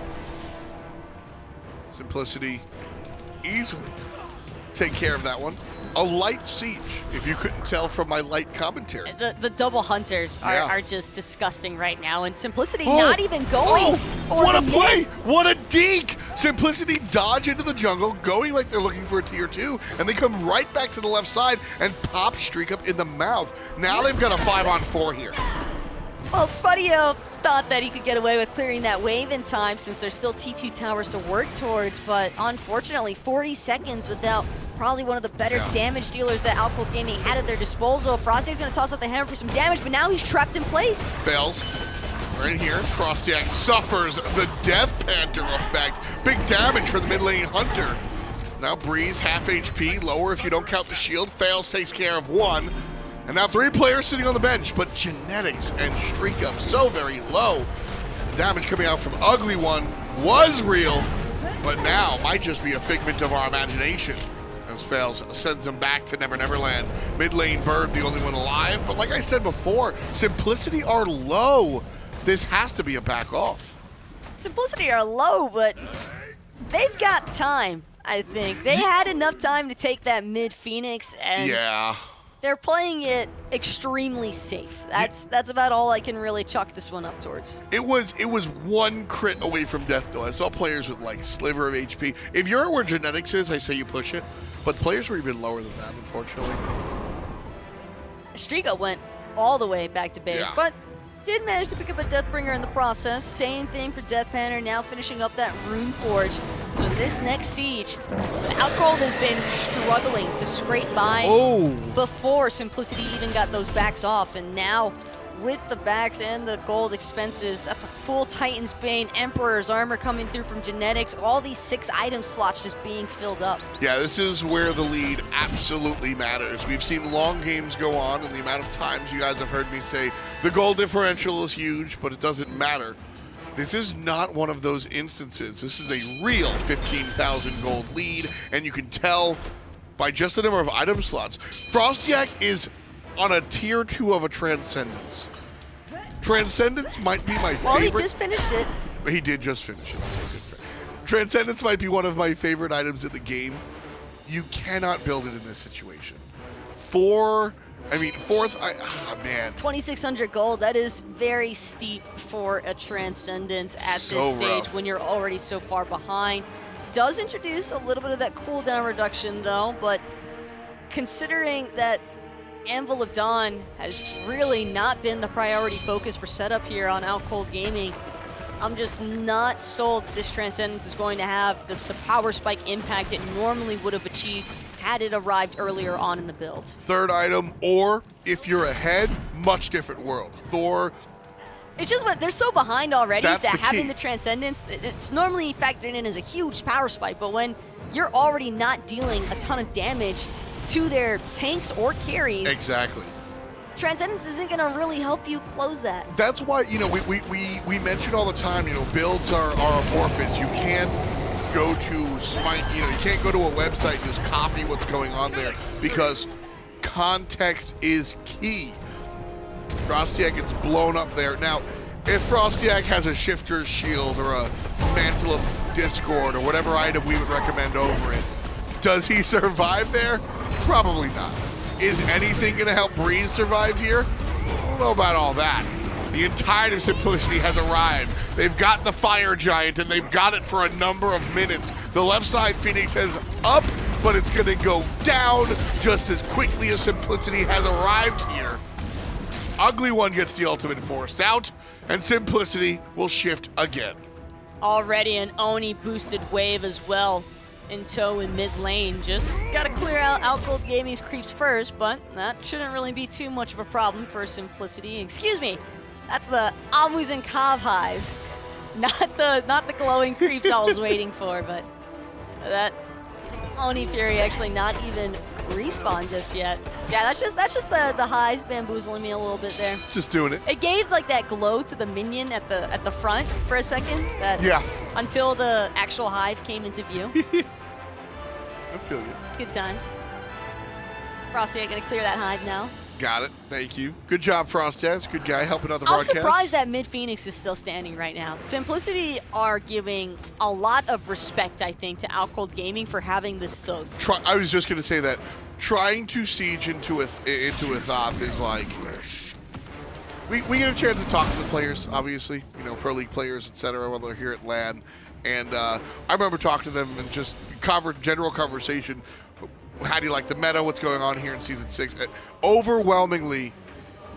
Simplicity easily take care of that one. A light siege, if you couldn't tell from my light commentary. The double hunters are just disgusting right now, and Simplicity not even going for what a the play! mid. What a deke! Simplicity dodge into the jungle, going like they're looking for a tier 2, and they come right back to the left side and pop StreakUp in the mouth. Now they've got a 5-on-4 here. Well, Spudio thought that he could get away with clearing that wave in time since there's still T2 towers to work towards, but unfortunately 40 seconds without probably one of the better damage dealers that Outcold Gaming had at their disposal. FrostiaK's going to toss out the hammer for some damage, but now he's trapped in place. Fails. We're in here. FrostiaK suffers the DeathPanter effect. Big damage for the mid lane Hunter. Now Breez, half HP, lower if you don't count the shield. Faeles takes care of one. And now 3 players sitting on the bench, but Genetics and StreakUp so very low. Damage coming out from Ugly One was real, but now might just be a figment of our imagination. As Faeles sends them back to Never Never Land. Mid lane Bird, the only one alive. But like I said before, Simplicity are low. This has to be a back off. Simplicity are low, but they've got time, I think. They had enough time to take that mid Phoenix, and they're playing it extremely safe. That's about all I can really chalk this one up towards. It was one crit away from death, though. I saw players with like sliver of HP. If you're where Genetics is, I say you push it. But players were even lower than that, unfortunately. StreakUp went all the way back to base, but did manage to pick up a Deathbringer in the process. Same thing for DeathPanter, now finishing up that Rune Forge. So this next siege, Outcold has been struggling to scrape by before Simplicity even got those backs off, and now with the backs and the gold expenses, that's a full Titan's Bane, Emperor's Armor coming through from Genetics, all these 6 item slots just being filled up. Yeah, this is where the lead absolutely matters. We've seen long games go on, and the amount of times you guys have heard me say the goal differential is huge, but it doesn't matter. This is not one of those instances. This is a real 15,000 gold lead, and you can tell by just the number of item slots. FrostiaK is on a tier 2 of a Transcendence. Transcendence might be my favorite. Well, he just finished it. He did just finish it. Transcendence might be one of my favorite items in the game. You cannot build it in this situation. Fourth, man. 2,600 gold, that is very steep for a Transcendence at this stage when you're already so far behind. Does introduce a little bit of that cooldown reduction though, but considering that Anvil of Dawn has really not been the priority focus for setup here on Outcold Gaming, I'm just not sold that this Transcendence is going to have the power spike impact it normally would have achieved had it arrived earlier on in the build. Third item, or if you're ahead, much different world. Thor, It's just they're so behind already That's that the having key. the Transcendence, it's normally factored in as a huge power spike, but when you're already not dealing a ton of damage to their tanks or carries, exactly. Transcendence isn't going to really help you close that. That's why, you know, we mention all the time, you know, builds are amorphous. You can't go to SMITE, you know, you can't go to a website and just copy what's going on there because context is key. FrostiaK gets blown up there. Now, if FrostiaK has a Shifter's Shield or a Mantle of Discord or whatever item we would recommend over it, does he survive there? Probably not. Is anything going to help Breez survive here? I don't know about all that. The entirety of Simplicity has arrived. They've got the Fire Giant, and they've got it for a number of minutes. The left side Phoenix has up, but it's going to go down just as quickly as Simplicity has arrived here. Ugly One gets the ultimate forced out, and Simplicity will shift again. Already an Oni boosted wave as well in tow in mid lane. Just got to clear out Outcold Gaming's creeps first, but that shouldn't really be too much of a problem for Simplicity. Excuse me, that's the Muzen Hive, not the glowing creeps I was waiting for, but that Oni Fury actually not even respawn just yet. Yeah, that's just the hives bamboozling me a little bit there. Just doing it. It gave like that glow to the minion at the front for a second. Yeah. Until the actual hive came into view. I feel you. Good times. FrostiaK gonna clear that hive now. Got it. Thank you. Good job, FrostiaK. It's a good guy helping out the I'm broadcast. surprised that Mid Phoenix is still standing right now. Simplicity are giving a lot of respect, I think, to Outcold Gaming for having this Thoth. I was just going to say that trying to siege into a Thoth is like we get a chance to talk to the players, obviously, you know, pro league players, etc. While they're here at LAN, and I remember talking to them and just general conversation. How do you like the meta? What's going on here in Season 6? Overwhelmingly,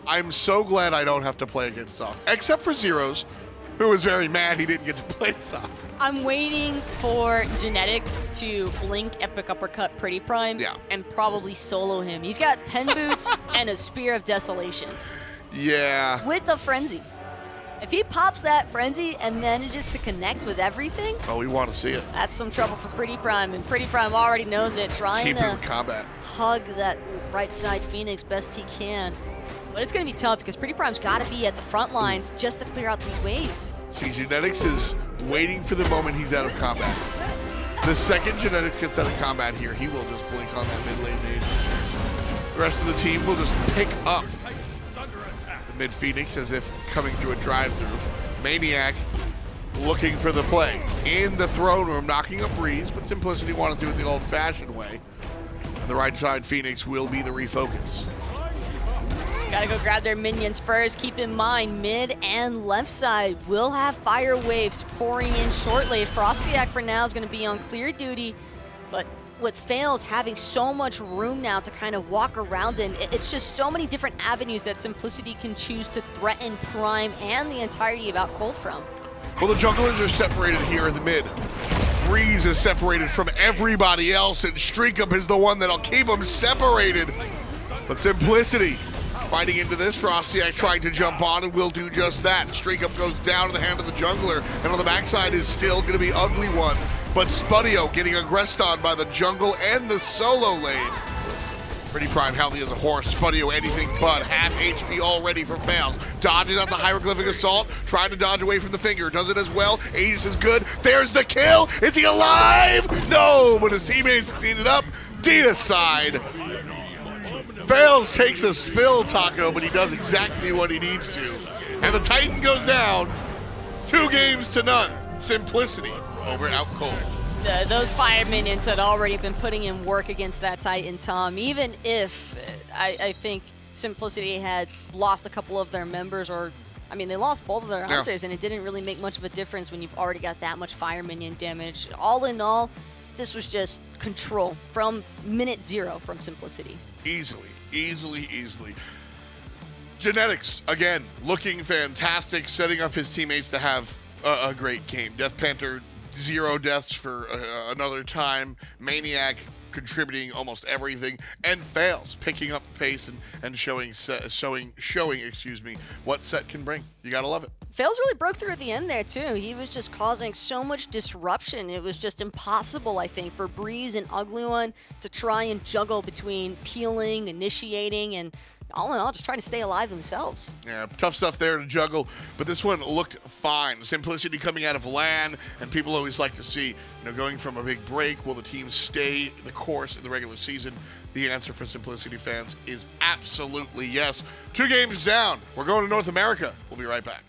I'm so glad I don't have to play against Thoth. Except for Zeros, who was very mad he didn't get to play Thoth. I'm waiting for Genetics to blink Epic Uppercut PrettyPriMe and probably solo him. He's got Pen Boots and a Spear of Desolation. Yeah. With the Frenzy. If he pops that Frenzy and manages to connect with everything, oh, we want to see it. That's some trouble for PrettyPriMe, and PrettyPriMe already knows it, trying Keep to him in combat. Hug that right side Phoenix best he can. But it's going to be tough because PrettyPrime's got to be at the front lines just to clear out these waves. See, Genetics is waiting for the moment he's out of combat. The second Genetics gets out of combat here, he will just blink on that mid lane nade. The rest of the team will just pick up the mid Phoenix as if coming through a drive-through. maniaKK looking for the play. In the throne room, knocking up Breez, but Simplicity wanted to do it the old-fashioned way. And the right side Phoenix will be the refocus. Gotta go grab their minions first. Keep in mind, mid and left side will have fire waves pouring in shortly. FrostiaK for now is gonna be on clear duty, but with Faeles having so much room now to kind of walk around in, it's just so many different avenues that Simplicity can choose to threaten Prime and the entirety of Outcold from. Well, the junglers are separated here in the mid. Breez is separated from everybody else, and StreakUp is the one that'll keep them separated. But Simplicity fighting into this. FrostiaK trying to jump on and will do just that. StreakUp goes down to the hand of the jungler, and on the backside is still going to be Ugly One. But Spudio getting aggressed on by the jungle and the solo lane. PrettyPriMe healthy as a horse. Spudio anything but half HP already for Faeles. Dodges out the hieroglyphic assault, trying to dodge away from the finger. Does it as well. Aegis is good. There's the kill. Is he alive? No, but his teammates clean it up. Dita's side. Faeles takes a spill, Taco, but he does exactly what he needs to. And the Titan goes down 2-0. Simplicity over Outcold. Those fire minions had already been putting in work against that Titan, Tom. Even if I think Simplicity had lost a couple of their members, or I mean, they lost both of their hunters, and it didn't really make much of a difference when you've already got that much fire minion damage. All in all, this was just control from minute 0 from Simplicity. Easily. Genetics, again, looking fantastic, setting up his teammates to have a great game. DeathPanter, 0 deaths for another time. maniaKK contributing almost everything, and Faeles picking up the pace and showing what Set can bring. You gotta love it. Faeles really broke through at the end there too. He was just causing so much disruption. It was just impossible, I think, for Breez and Ugly One to try and juggle between peeling, initiating, and all in all, just trying to stay alive themselves. Yeah, tough stuff there to juggle, but this one looked fine. Simplicity coming out of LAN, and people always like to see, going from a big break, will the team stay the course in the regular season? The answer for Simplicity fans is absolutely yes. 2 games down. We're going to North America. We'll be right back.